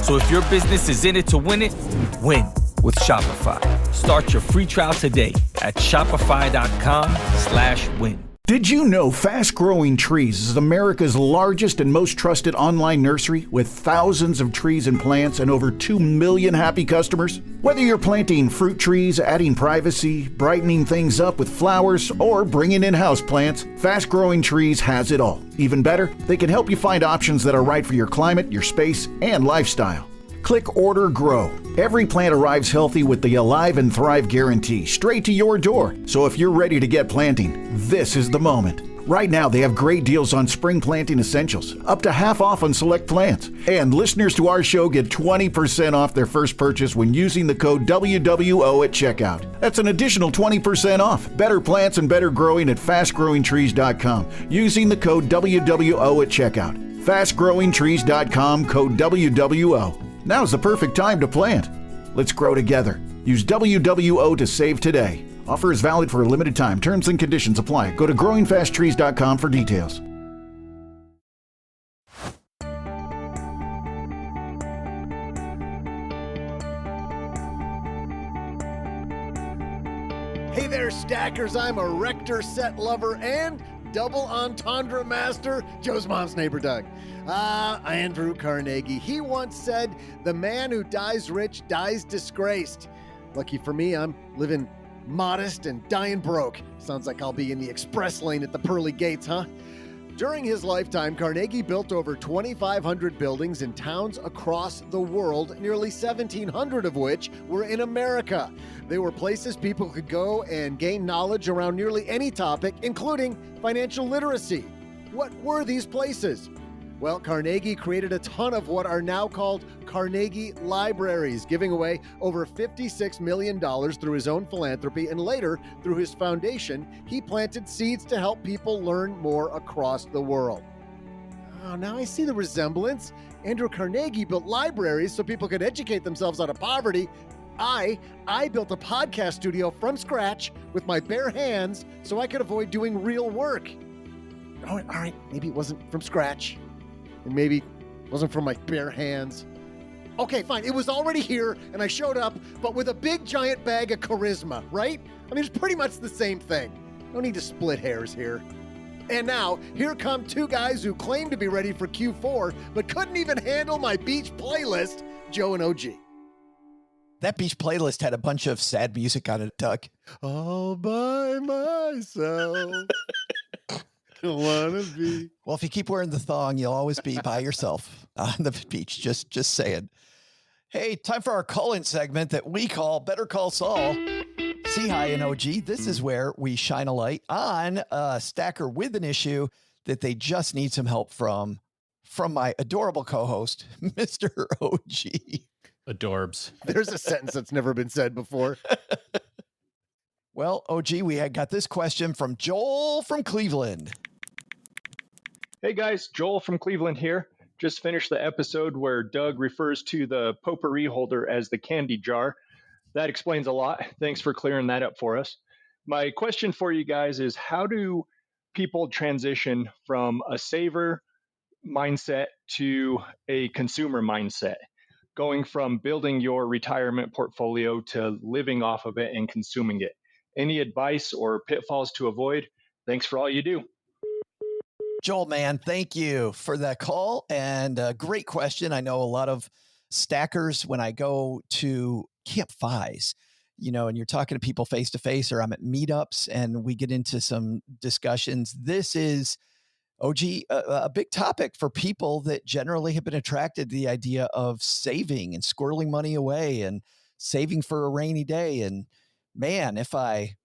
So if your business is in it to win it, win with Shopify. Start your free trial today at shopify.com/win. Did you know Fast Growing Trees is America's largest and most trusted online nursery with thousands of trees and plants and over 2 million happy customers? Whether you're planting fruit trees, adding privacy, brightening things up with flowers, or bringing in houseplants, Fast Growing Trees has it all. Even better, they can help you find options that are right for your climate, your space, and lifestyle. Click Order Grow. Every plant arrives healthy with the Alive and Thrive guarantee straight to your door. So if you're ready to get planting, this is the moment. Right now, they have great deals on spring planting essentials, up to half off on select plants. And listeners to our show get 20% off their first purchase when using the code WWO at checkout. That's an additional 20% off. Better plants and better growing at fastgrowingtrees.com using the code WWO at checkout. Fastgrowingtrees.com, code WWO. Now's the perfect time to plant. Let's grow together. Use WWO to save today. Offer is valid for a limited time. Terms and conditions apply. Go to growingfasttrees.com for details. Hey there, stackers. I'm a Rector set lover and double entendre master, Joe's mom's neighbor, Doug. Andrew Carnegie. He once said, "The man who dies rich dies disgraced." Lucky for me, I'm living modest and dying broke. Sounds like I'll be in the express lane at the pearly gates, huh? During his lifetime, Carnegie built over 2,500 buildings in towns across the world, nearly 1,700 of which were in America. They were places people could go and gain knowledge around nearly any topic, including financial literacy. What were these places? Well, Carnegie created a ton of what are now called Carnegie Libraries, giving away over $56 million through his own philanthropy, and later, through his foundation, he planted seeds to help people learn more across the world. Oh, now I see the resemblance. Andrew Carnegie built libraries so people could educate themselves out of poverty. I built a podcast studio from scratch with my bare hands so I could avoid doing real work. All right, maybe it wasn't from scratch. And maybe it wasn't from my bare hands. Okay, fine. It was already here, and I showed up, but with a big, giant bag of charisma, right? I mean, it's pretty much the same thing. No need to split hairs here. And now, here come two guys who claim to be ready for Q4, but couldn't even handle my beach playlist, Joe and OG. That beach playlist had a bunch of sad music on it, Doug. All by myself. Don't wanna be. Well, if you keep wearing the thong, you'll always be by yourself on the beach. Just saying. Hey, time for our call-in segment that we call Better Call Saul. Sehy and OG, this is where we shine a light on a stacker with an issue that they just need some help from my adorable co-host, Mr. OG. Adorbs. There's a sentence that's never been said before. Well, OG, we had got this question from Joel from Cleveland. Hey guys, Joel from Cleveland here. Just finished the episode where Doug refers to the potpourri holder as the candy jar. That explains a lot. Thanks for clearing that up for us. My question for you guys is, how do people transition from a saver mindset to a consumer mindset, going from building your retirement portfolio to living off of it and consuming it? Any advice or pitfalls to avoid? Thanks for all you do. Joel, man, thank you for that call, and a great question. I know a lot of stackers, when I go to Camp Fies, and you're talking to people face to face, or I'm at meetups and we get into some discussions. This is, OG, a big topic for people that generally have been attracted to the idea of saving and squirreling money away and saving for a rainy day. And man, if I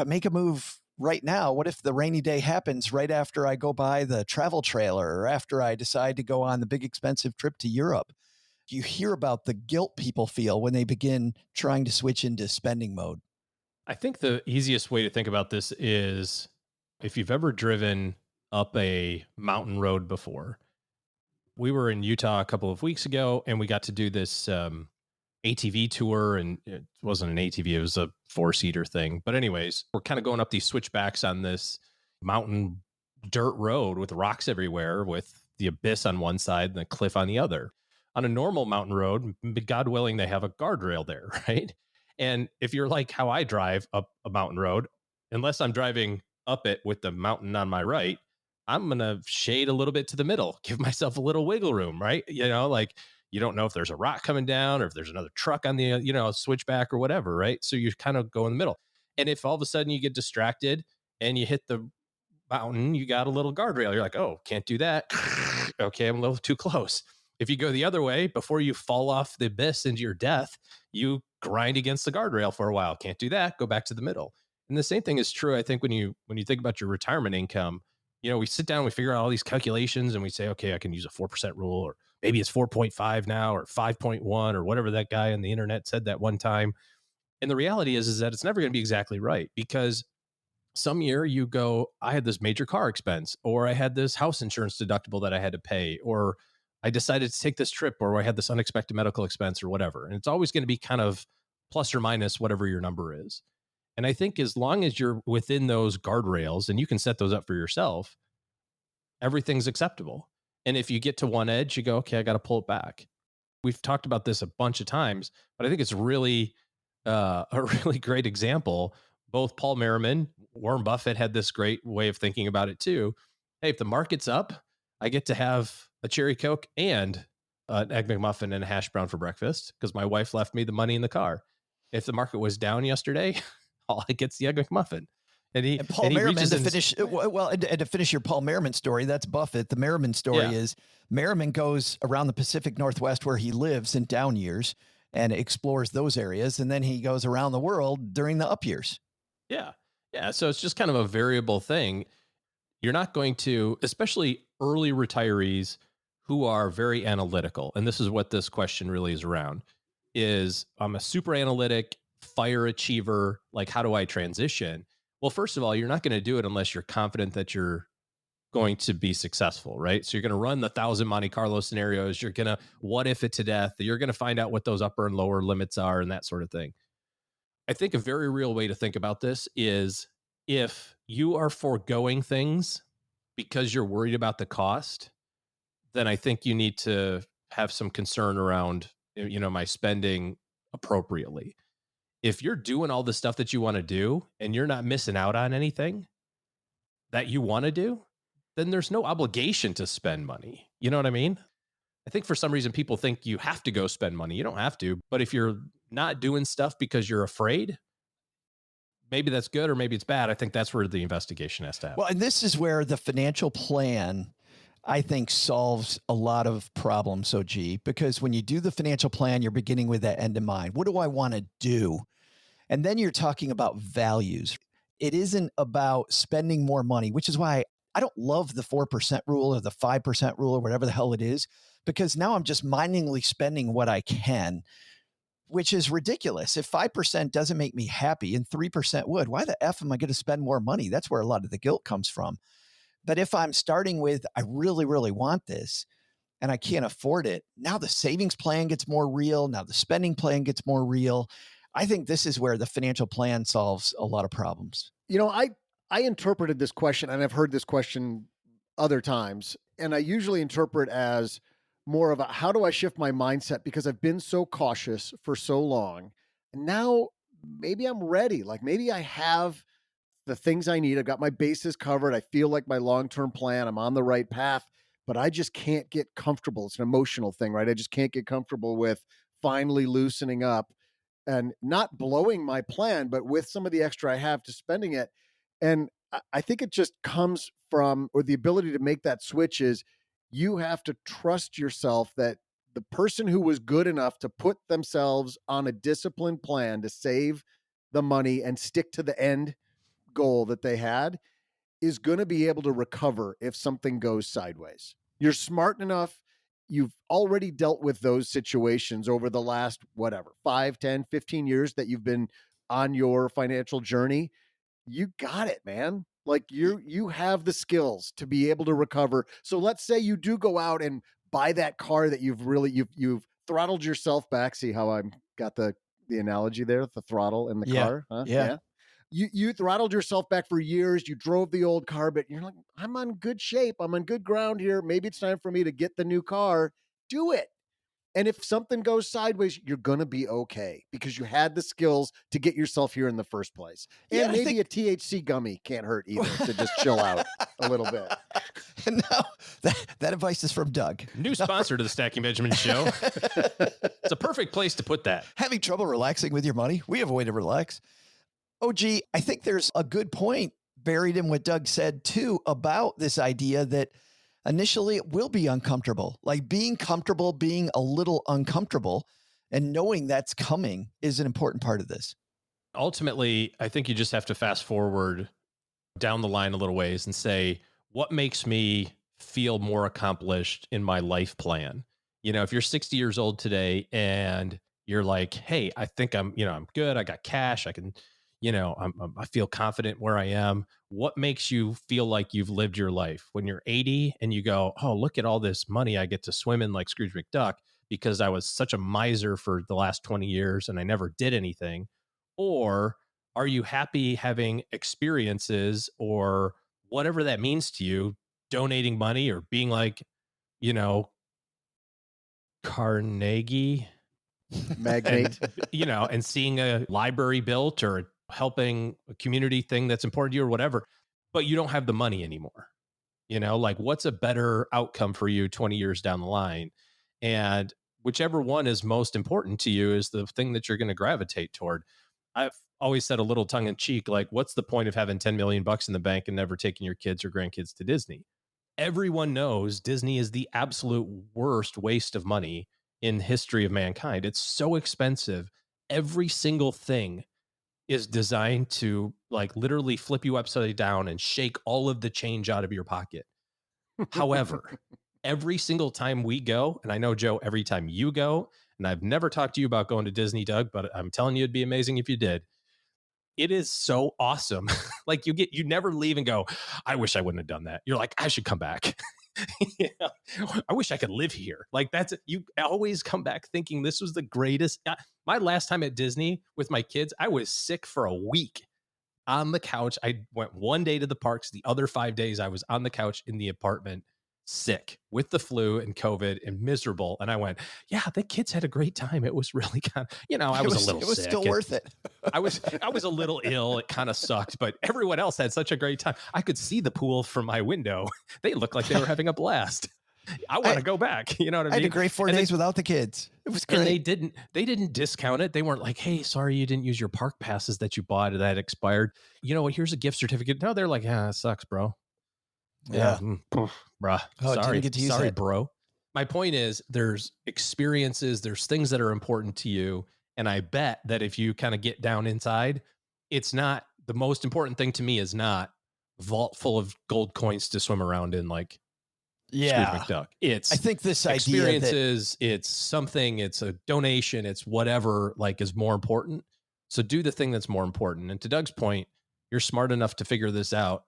make a move right now, what if the rainy day happens right after I go buy the travel trailer or after I decide to go on the big expensive trip to Europe? You hear about the guilt people feel when they begin trying to switch into spending mode. I think the easiest way to think about this is if you've ever driven up a mountain road before. We were in Utah a couple of weeks ago and we got to do this ATV tour, and it wasn't an ATV, it was a 4-seater thing. But anyways, we're kind of going up these switchbacks on this mountain dirt road with rocks everywhere, with the abyss on one side and the cliff on the other. On a normal mountain road, God willing, they have a guardrail there, right? And if you're like how I drive up a mountain road, unless I'm driving up it with the mountain on my right, I'm going to shade a little bit to the middle, give myself a little wiggle room, right? Like, you don't know if there's a rock coming down or if there's another truck on the, switchback or whatever, right? So you kind of go in the middle. And if all of a sudden you get distracted and you hit the mountain, you got a little guardrail. You're like, oh, can't do that. Okay, I'm a little too close. If you go the other way, before you fall off the abyss into your death, you grind against the guardrail for a while. Can't do that. Go back to the middle. And the same thing is true, I think, when you think about your retirement income. We sit down, we figure out all these calculations and we say, okay, I can use a 4% rule, or maybe it's 4.5 now, or 5.1, or whatever that guy on the internet said that one time. And the reality is that it's never going to be exactly right, because some year you go, I had this major car expense, or I had this house insurance deductible that I had to pay, or I decided to take this trip, or I had this unexpected medical expense, or whatever. And it's always going to be kind of plus or minus whatever your number is. And I think as long as you're within those guardrails and you can set those up for yourself, everything's acceptable. And if you get to one edge, you go, okay, I got to pull it back. We've talked about this a bunch of times, but I think it's really a really great example. Both Paul Merriman, Warren Buffett had this great way of thinking about it too. Hey, if the market's up, I get to have a cherry Coke and an Egg McMuffin and a hash brown for breakfast because my wife left me the money in the car. If the market was down yesterday, all I get's the Egg McMuffin. And Paul Merriman, to finish your Paul Merriman story, that's Buffett. The Merriman story is Merriman goes around the Pacific Northwest where he lives in down years and explores those areas. And then he goes around the world during the up years. Yeah. Yeah. So it's just kind of a variable thing. You're not going to, especially early retirees who are very analytical. And this is what this question really is around, is I'm a super analytic fire achiever. Like, how do I transition? Well, first of all, you're not going to do it unless you're confident that you're going to be successful, right? So you're going to run the 1,000 Monte Carlo scenarios. You're going to what if it to death. You're going to find out what those upper and lower limits are and that sort of thing. I think a very real way to think about this is if you are foregoing things because you're worried about the cost, then I think you need to have some concern around, my spending appropriately. If you're doing all the stuff that you want to do and you're not missing out on anything that you want to do, then there's no obligation to spend money. You know what I mean? I think for some reason people think you have to go spend money. You don't have to, but if you're not doing stuff because you're afraid, maybe that's good or maybe it's bad. I think that's where the investigation has to happen. Well, and this is where the financial plan, I think solves a lot of problems, OG, because when you do the financial plan, you're beginning with that end in mind. What do I want to do? And then you're talking about values. It isn't about spending more money, which is why I don't love the 4% rule or the 5% rule or whatever the hell it is, because now I'm just mindingly spending what I can, which is ridiculous. If 5% doesn't make me happy and 3% would, why the F am I going to spend more money? That's where a lot of the guilt comes from. But if I'm starting with, I really, really want this and I can't afford it, now the savings plan gets more real. Now the spending plan gets more real. I think this is where the financial plan solves a lot of problems. You know, I interpreted this question, and I've heard this question other times, and I usually interpret as more of a, how do I shift my mindset? Because I've been so cautious for so long. And now maybe I'm ready. Like maybe I have the things I need. I've got my bases covered. I feel like my long-term plan, I'm on the right path, but I just can't get comfortable. It's an emotional thing, right? I just can't get comfortable with finally loosening up and not blowing my plan, but with some of the extra I have to spending it. And I think it just comes from, or the ability to make that switch is, you have to trust yourself that the person who was good enough to put themselves on a disciplined plan to save the money and stick to the end goal that they had is going to be able to recover if something goes sideways. You're smart enough. You've already dealt with those situations over the last, 5, 10, 15 years that you've been on your financial journey. You got it, man. Like you have the skills to be able to recover. So let's say you do go out and buy that car that you've throttled yourself back. See how I'm got the analogy there, the throttle in the car. Huh? Yeah. You throttled yourself back for years. You drove the old car, but you're like, I'm on good shape. I'm on good ground here. Maybe it's time for me to get the new car. Do it. And if something goes sideways, you're going to be okay because you had the skills to get yourself here in the first place. And maybe a THC gummy can't hurt either to just chill out a little bit. And now that advice is from Doug. New sponsor to the Stacking Benjamin Show. It's a perfect place to put that. Having trouble relaxing with your money? We have a way to relax. OG, I think there's a good point buried in what Doug said too about this idea that initially it will be uncomfortable. Like being comfortable, being a little uncomfortable, and knowing that's coming is an important part of this. Ultimately, I think you just have to fast forward down the line a little ways and say, what makes me feel more accomplished in my life plan? You know, if you're 60 years old today and you're like, hey, I think I'm good. I got cash. I can, I feel confident where I am. What makes you feel like you've lived your life when you're 80 and you go, oh, look at all this money I get to swim in like Scrooge McDuck because I was such a miser for the last 20 years and I never did anything? Or are you happy having experiences or whatever that means to you, donating money or being like, Carnegie magnate, and seeing a library built or helping a community thing that's important to you or whatever, but you don't have the money anymore. Like what's a better outcome for you 20 years down the line? And whichever one is most important to you is the thing that you're going to gravitate toward. I've always said a little tongue in cheek, like what's the point of having 10 million bucks in the bank and never taking your kids or grandkids to Disney? Everyone knows Disney is the absolute worst waste of money in history of mankind. It's so expensive. Every single thing is designed to like literally flip you upside down and shake all of the change out of your pocket. However, every single time we go, and I know, Joe, every time you go, and I've never talked to you about going to Disney, Doug, but I'm telling you, it'd be amazing if you did. It is so awesome. Like you never leave and go, I wish I wouldn't have done that. You're like, I should come back. I wish I could live here. Like you always come back thinking this was the greatest. My last time at Disney with my kids, I was sick for a week on the couch. I went one day to the parks. The other 5 days I was on the couch in the apartment, sick with the flu and COVID and miserable. And I went, yeah, the kids had a great time. It was really kind of, I was a little sick. It was still worth it. I was a little ill. It kind of sucked, but everyone else had such a great time. I could see the pool from my window. They looked like they were having a blast. I want to go back. You know what I mean? I had a great 4 days without the kids. It was great. And they didn't discount it. They weren't like, hey, sorry, you didn't use your park passes that you bought that expired. You know what? Here's a gift certificate. No, they're like, yeah, it sucks, bro. Yeah. Bruh. Oh, Sorry. didn't get to use Sorry, that. bro. My point is there's experiences, there's things that are important to you. And I bet that if you kind of get down inside, it's not the most important thing to me is not vault full of gold coins to swim around in like Scrooge McDuck. It's I think this idea experiences, it's something, it's a donation, it's whatever like is more important. So do the thing that's more important. And to Doug's point, you're smart enough to figure this out.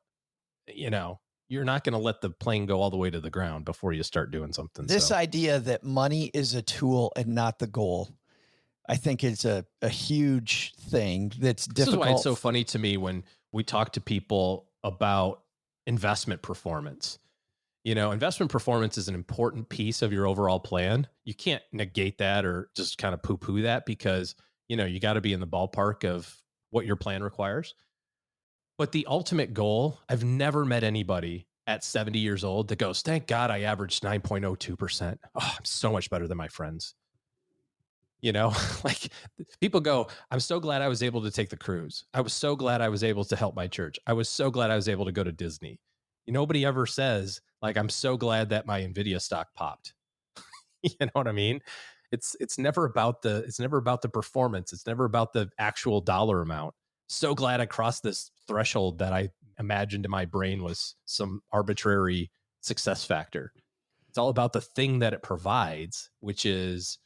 You know, you're not going to let the plane go all the way to the ground before you start doing something. This idea that money is a tool and not the goal, I think is a huge thing that's difficult. This is why it's so funny to me when we talk to people about investment performance. You know, investment performance is an important piece of your overall plan. You can't negate that or just kind of poo-poo that because, you know, you got to be in the ballpark of what your plan requires. But the ultimate goal, I've never met anybody at 70 years old that goes, thank God I averaged 9.02%. Oh, I'm so much better than my friends. You know, like people go, I'm so glad I was able to take the cruise. I was so glad I was able to help my church. I was so glad I was able to go to Disney. Nobody ever says, like, I'm so glad that my Nvidia stock popped. You know what I mean? It's never about the performance. It's never about the actual dollar amount. So glad I crossed this threshold that I imagined in my brain was some arbitrary success factor. It's all about the thing that it provides, which is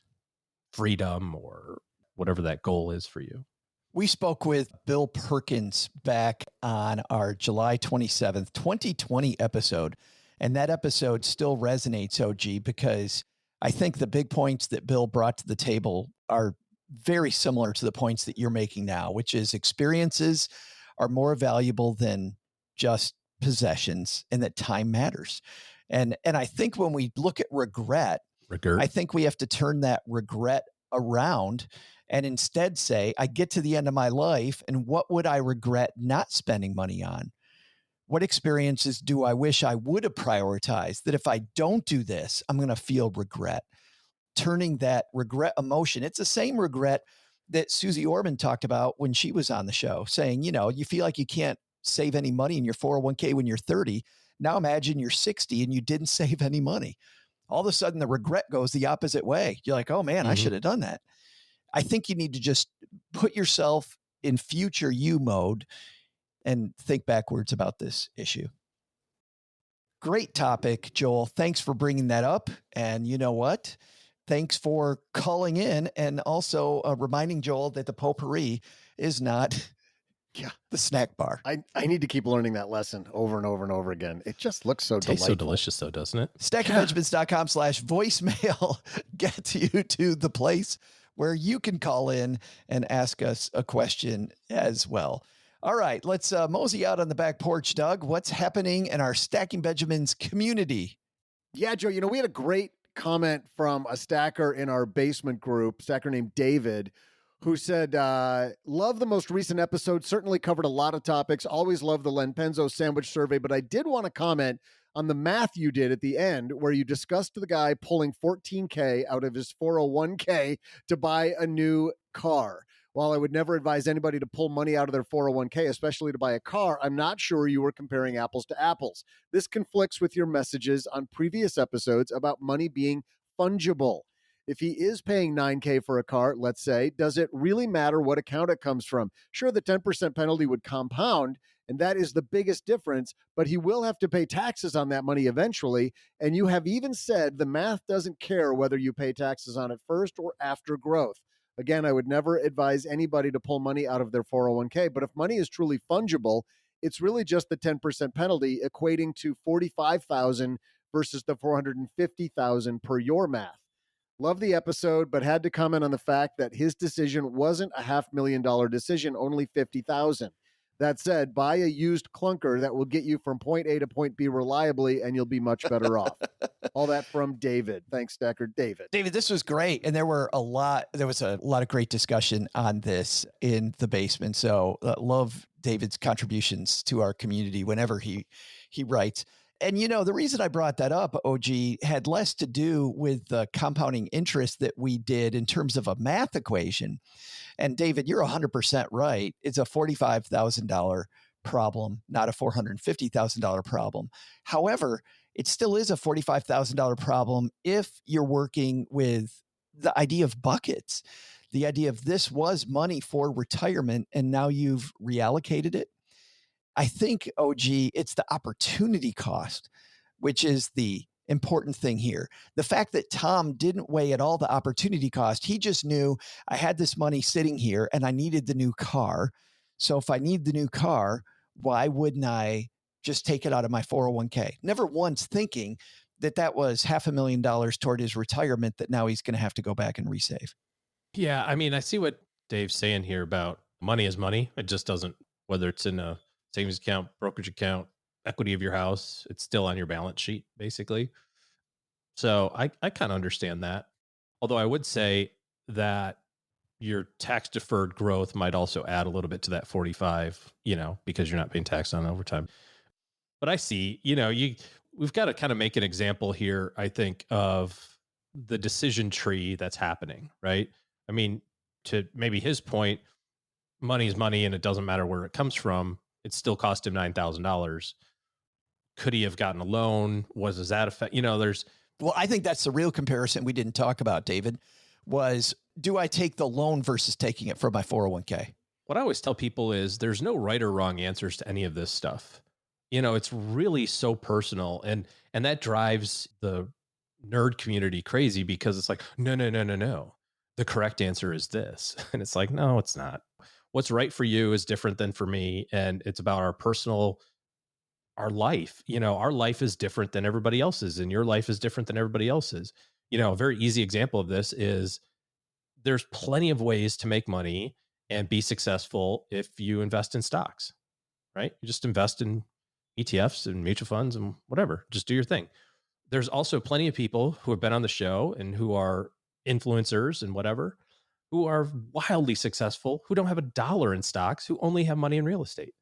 freedom or whatever that goal is for you. We spoke with Bill Perkins back on our July 27th, 2020 episode. And that episode still resonates, OG, because I think the big points that Bill brought to the table are very similar to the points that you're making now, which is experiences are more valuable than just possessions and that time matters. And I think when we look at regret, I think we have to turn that regret around and instead say, I get to the end of my life and what would I regret not spending money on? What experiences do I wish I would have prioritized that if I don't do this, I'm going to feel regret? Turning that regret emotion. It's the same regret that Susie Orman talked about when she was on the show, saying, you know, you feel like you can't save any money in your 401k when you're 30. Now imagine you're 60 and you didn't save any money. All of a sudden the regret goes the opposite way. You're like, oh man, I should have done that. I think you need to just put yourself in future you mode and think backwards about this issue. Great topic, Joel. Thanks for bringing that up. And you know what? Thanks for calling in and also reminding Joel that the potpourri is not the snack bar. I need to keep learning that lesson over and over and over again. It just looks so Tastes delightful. so delicious though, doesn't it? StackingBenjamins.com/voicemail gets you to the place where you can call in and ask us a question as well. All right, let's mosey out on the back porch, Doug. What's happening in our Stacking Benjamins community? Yeah, Joe, you know, we had a great comment from a stacker in our basement group, stacker named David, who said, love the most recent episode, certainly covered a lot of topics, always love the Len Penzo sandwich survey, but I did want to comment on the math you did at the end where you discussed the guy pulling $14K out of his 401k to buy a new car. While I would never advise anybody to pull money out of their 401k, especially to buy a car, I'm not sure you were comparing apples to apples. This conflicts with your messages on previous episodes about money being fungible. If he is paying $9K for a car, let's say, does it really matter what account it comes from? Sure, the 10% penalty would compound, and that is the biggest difference, but he will have to pay taxes on that money eventually, and you have even said the math doesn't care whether you pay taxes on it first or after growth. Again, I would never advise anybody to pull money out of their 401k, but if money is truly fungible, it's really just the 10% penalty equating to $45,000 versus the $450,000 per your math. Love the episode, but had to comment on the fact that his decision wasn't a $500,000 decision, only $50,000. That said, buy a used clunker that will get you from point A to point B reliably, and you'll be much better off. All that from David. Thanks, Stacker. David, this was great. And there was a lot of great discussion on this in the basement. So love David's contributions to our community whenever he writes. And, you know, the reason I brought that up, OG, had less to do with the compounding interest that we did in terms of a math equation. And David, you're 100% right. It's a $45,000 problem, not a $450,000 problem. However, it still is a $45,000 problem if you're working with the idea of buckets, the idea of this was money for retirement and now you've reallocated it. I think, OG, it's the opportunity cost, which is the important thing here. The fact that Tom didn't weigh at all the opportunity cost, he just knew I had this money sitting here and I needed the new car. So if I need the new car, why wouldn't I just take it out of my 401k? Never once thinking that that was $500,000 toward his retirement that now he's going to have to go back and resave. Yeah, I mean, I see what Dave's saying here about money is money. It just doesn't, whether it's in a savings account, brokerage account, equity of your house, it's still on your balance sheet, basically. So I kind of understand that. Although I would say that your tax deferred growth might also add a little bit to that 45, because you're not paying tax on overtime. But I see, we've got to kind of make an example here, I think, of the decision tree that's happening, right? I mean, to maybe his point, money is money and it doesn't matter where it comes from. It still cost him $9,000. Could he have gotten a loan? Does that affect, Well, I think that's the real comparison we didn't talk about, David, was do I take the loan versus taking it from my 401k? What I always tell people is there's no right or wrong answers to any of this stuff. It's really so personal and that drives the nerd community crazy because it's like, no. The correct answer is this. And it's like, no, it's not. What's right for you is different than for me. And it's about our life. Our life is different than everybody else's and your life is different than everybody else's. A very easy example of this is there's plenty of ways to make money and be successful if you invest in stocks, right? You just invest in ETFs and mutual funds and whatever, just do your thing. There's also plenty of people who have been on the show and who are influencers and whatever, who are wildly successful, who don't have a dollar in stocks, who only have money in real estate.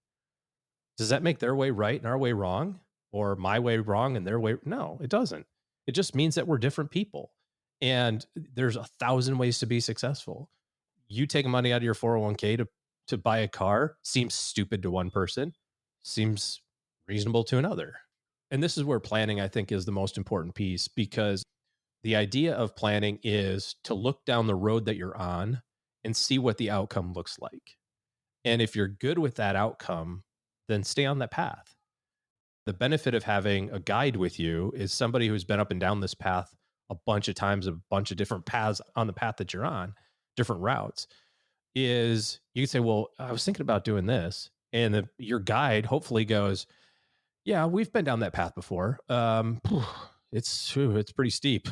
Does that make their way right and our way wrong, or my way wrong and their way? No, it doesn't. It just means that we're different people and there's 1,000 ways to be successful. You take money out of your 401k to buy a car seems stupid to one person, seems reasonable to another. And this is where planning, I think, is the most important piece, because the idea of planning is to look down the road that you're on and see what the outcome looks like. And if you're good with that outcome, then stay on that path. The benefit of having a guide with you is somebody who's been up and down this path a bunch of times, a bunch of different paths on the path that you're on, different routes, is you can say, well, I was thinking about doing this. And your guide hopefully goes, yeah, we've been down that path before. It's pretty steep.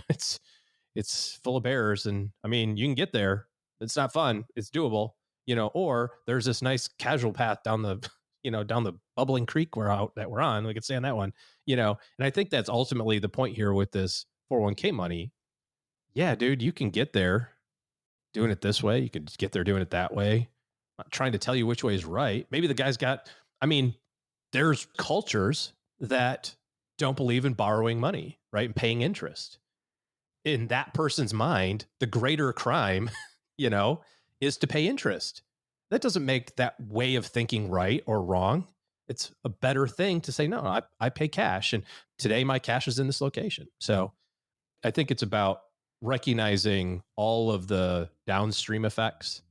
It's full of bears. And I mean, you can get there. It's not fun. It's doable, or there's this nice casual path down the bubbling creek we're on. We could stay on that one, and I think that's ultimately the point here with this 401k money. Yeah, dude, you can get there doing it this way. You could get there doing it that way. I'm not trying to tell you which way is right. Maybe the guy's there's cultures that don't believe in borrowing money, right? And paying interest. In that person's mind, the greater crime, is to pay interest. That doesn't make that way of thinking right or wrong. It's a better thing to say, no, I pay cash. And today my cash is in this location. So I think it's about recognizing all of the downstream effects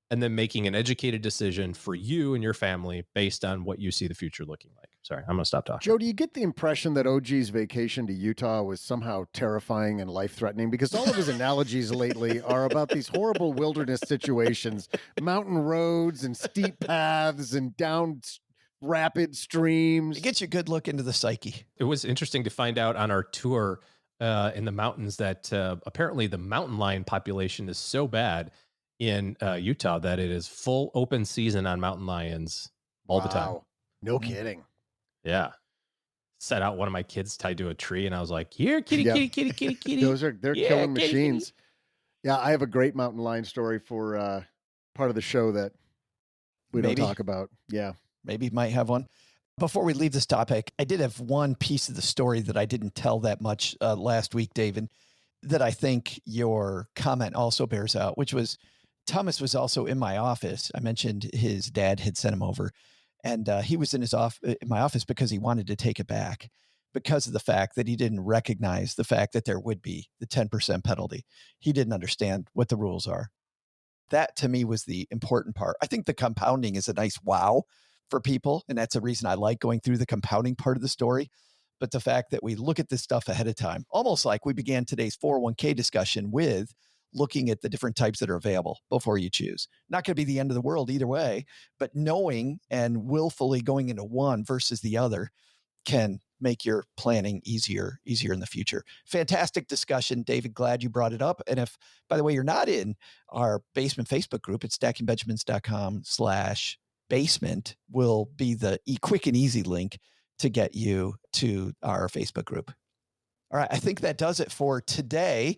and then making an educated decision for you and your family based on what you see the future looking like. Sorry, I'm going to stop talking. Joe, do you get the impression that OG's vacation to Utah was somehow terrifying and life-threatening? Because all of his analogies lately are about these horrible wilderness situations, mountain roads and steep paths and down rapid streams. It gets you a good look into the psyche. It was interesting to find out on our tour in the mountains that apparently the mountain lion population is so bad in Utah that it is full open season on mountain lions all the time. No kidding. Yeah. Set out one of my kids tied to a tree and I was like, here, kitty, kitty, kitty, kitty, kitty. They're killing machines. Kitty. Yeah, I have a great mountain lion story for part of the show that we don't talk about. Yeah. Maybe might have one. Before we leave this topic, I did have one piece of the story that I didn't tell that much last week, David, that I think your comment also bears out, which was Thomas was also in my office. I mentioned his dad had sent him over. And he was in my office because he wanted to take it back because of the fact that he didn't recognize the fact that there would be the 10% penalty. He didn't understand what the rules are. That to me was the important part. I think the compounding is a nice wow for people. And that's a reason I like going through the compounding part of the story. But the fact that we look at this stuff ahead of time, almost like we began today's 401k discussion with looking at the different types that are available before you choose. Not going to be the end of the world either way, but knowing and willfully going into one versus the other can make your planning easier in the future. Fantastic discussion, David. Glad you brought it up. And if, by the way, you're not in our basement Facebook group, it's stackingbenjamins.com/basement will be the quick and easy link to get you to our Facebook group. All right. I think that does it for today.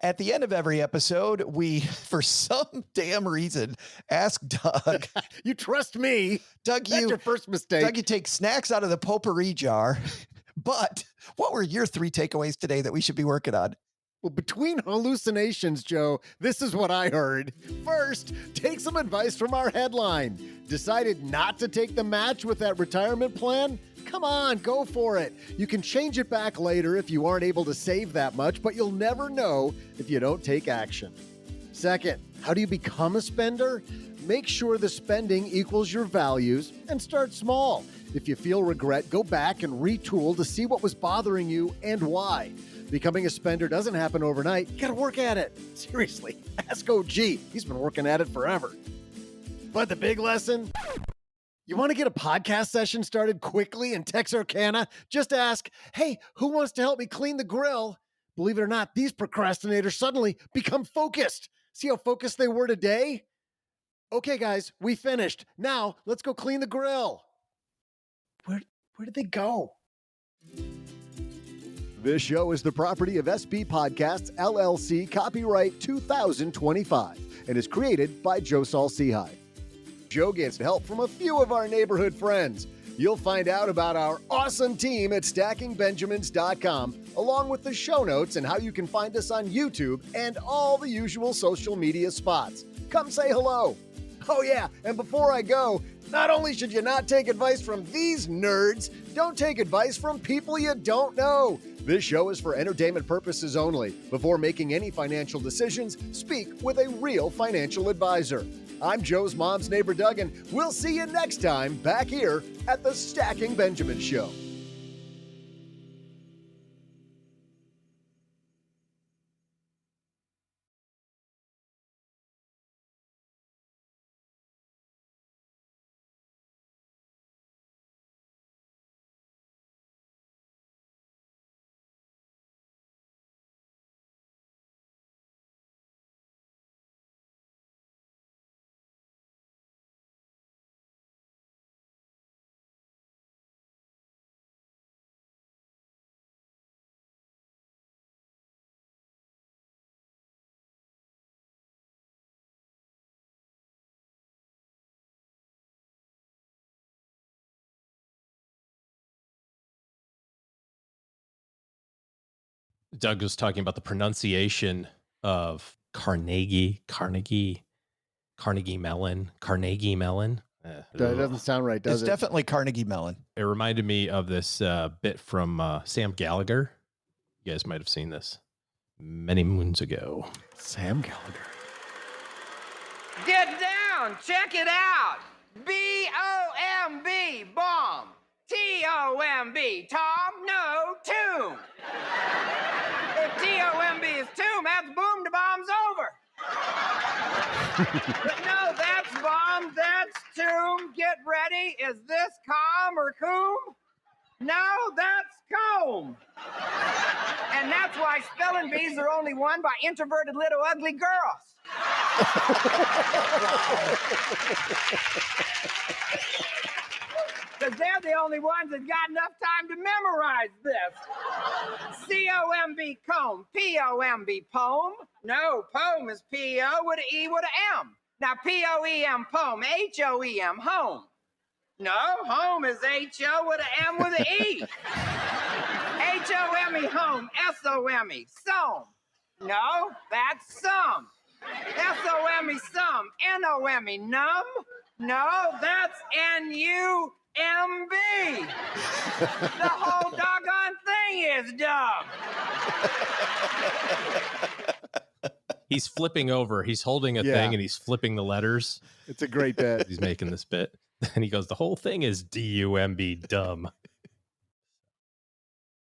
At the end of every episode, we, for some damn reason, ask Doug. You trust me. Doug, That's your first mistake. Doug, you take snacks out of the potpourri jar. But what were your 3 takeaways today that we should be working on? Well, between hallucinations, Joe, this is what I heard. First, take some advice from our headline. Decided not to take the match with that retirement plan? Come on, go for it. You can change it back later if you aren't able to save that much, but you'll never know if you don't take action. Second, how do you become a spender? Make sure the spending equals your values and start small. If you feel regret, go back and retool to see what was bothering you and why. Becoming a spender doesn't happen overnight. You gotta work at it. Seriously, ask OG. He's been working at it forever. But the big lesson? You want to get a podcast session started quickly in Texarkana? Just ask, hey, who wants to help me clean the grill? Believe it or not, these procrastinators suddenly become focused. See how focused they were today? Okay, guys, we finished. Now, let's go clean the grill. Where did they go? This show is the property of SB Podcasts, LLC, copyright 2025, and is created by Saul-Sehy. Joe gets help from a few of our neighborhood friends. You'll find out about our awesome team at stackingbenjamins.com, along with the show notes and how you can find us on YouTube and all the usual social media spots. Come say hello. Oh yeah, and before I go, not only should you not take advice from these nerds, don't take advice from people you don't know. This show is for entertainment purposes only. Before making any financial decisions, speak with a real financial advisor. I'm Joe's mom's neighbor, Doug, and we'll see you next time back here at the Stacking Benjamin Show. Doug was talking about the pronunciation of Carnegie Mellon. That doesn't sound right, does it? It's definitely Carnegie Mellon. It reminded me of this bit from Sam Gallagher. You guys might have seen this many moons ago. Sam Gallagher. Get down, check it out. B-O-M-B, bomb. T-O-M-B, Tom, no, tomb. If T-O-M-B is tomb, that's boom, the bomb's over. But no, that's bomb, that's tomb. Get ready. Is this calm or coom? No, that's comb. And that's why spelling bees are only won by introverted little ugly girls. Because they're the only ones that got enough time to memorize this. C-O-M-B, comb. P-O-M-B, poem. No, poem is P-O with an E with an M. Now, P-O-E-M, poem. H-O-E-M, home. No, home is H-O with an M with an E. H-O-M-E, home. S-O-M-E, some. No, that's some. S-O-M-E, some. N-O-M-E, numb. No, that's N-U-M-B. The whole doggone thing is dumb. He's flipping over. He's holding a thing and he's flipping the letters. It's a great bit. He's making this bit. And he goes, the whole thing is D-U-M-B, dumb.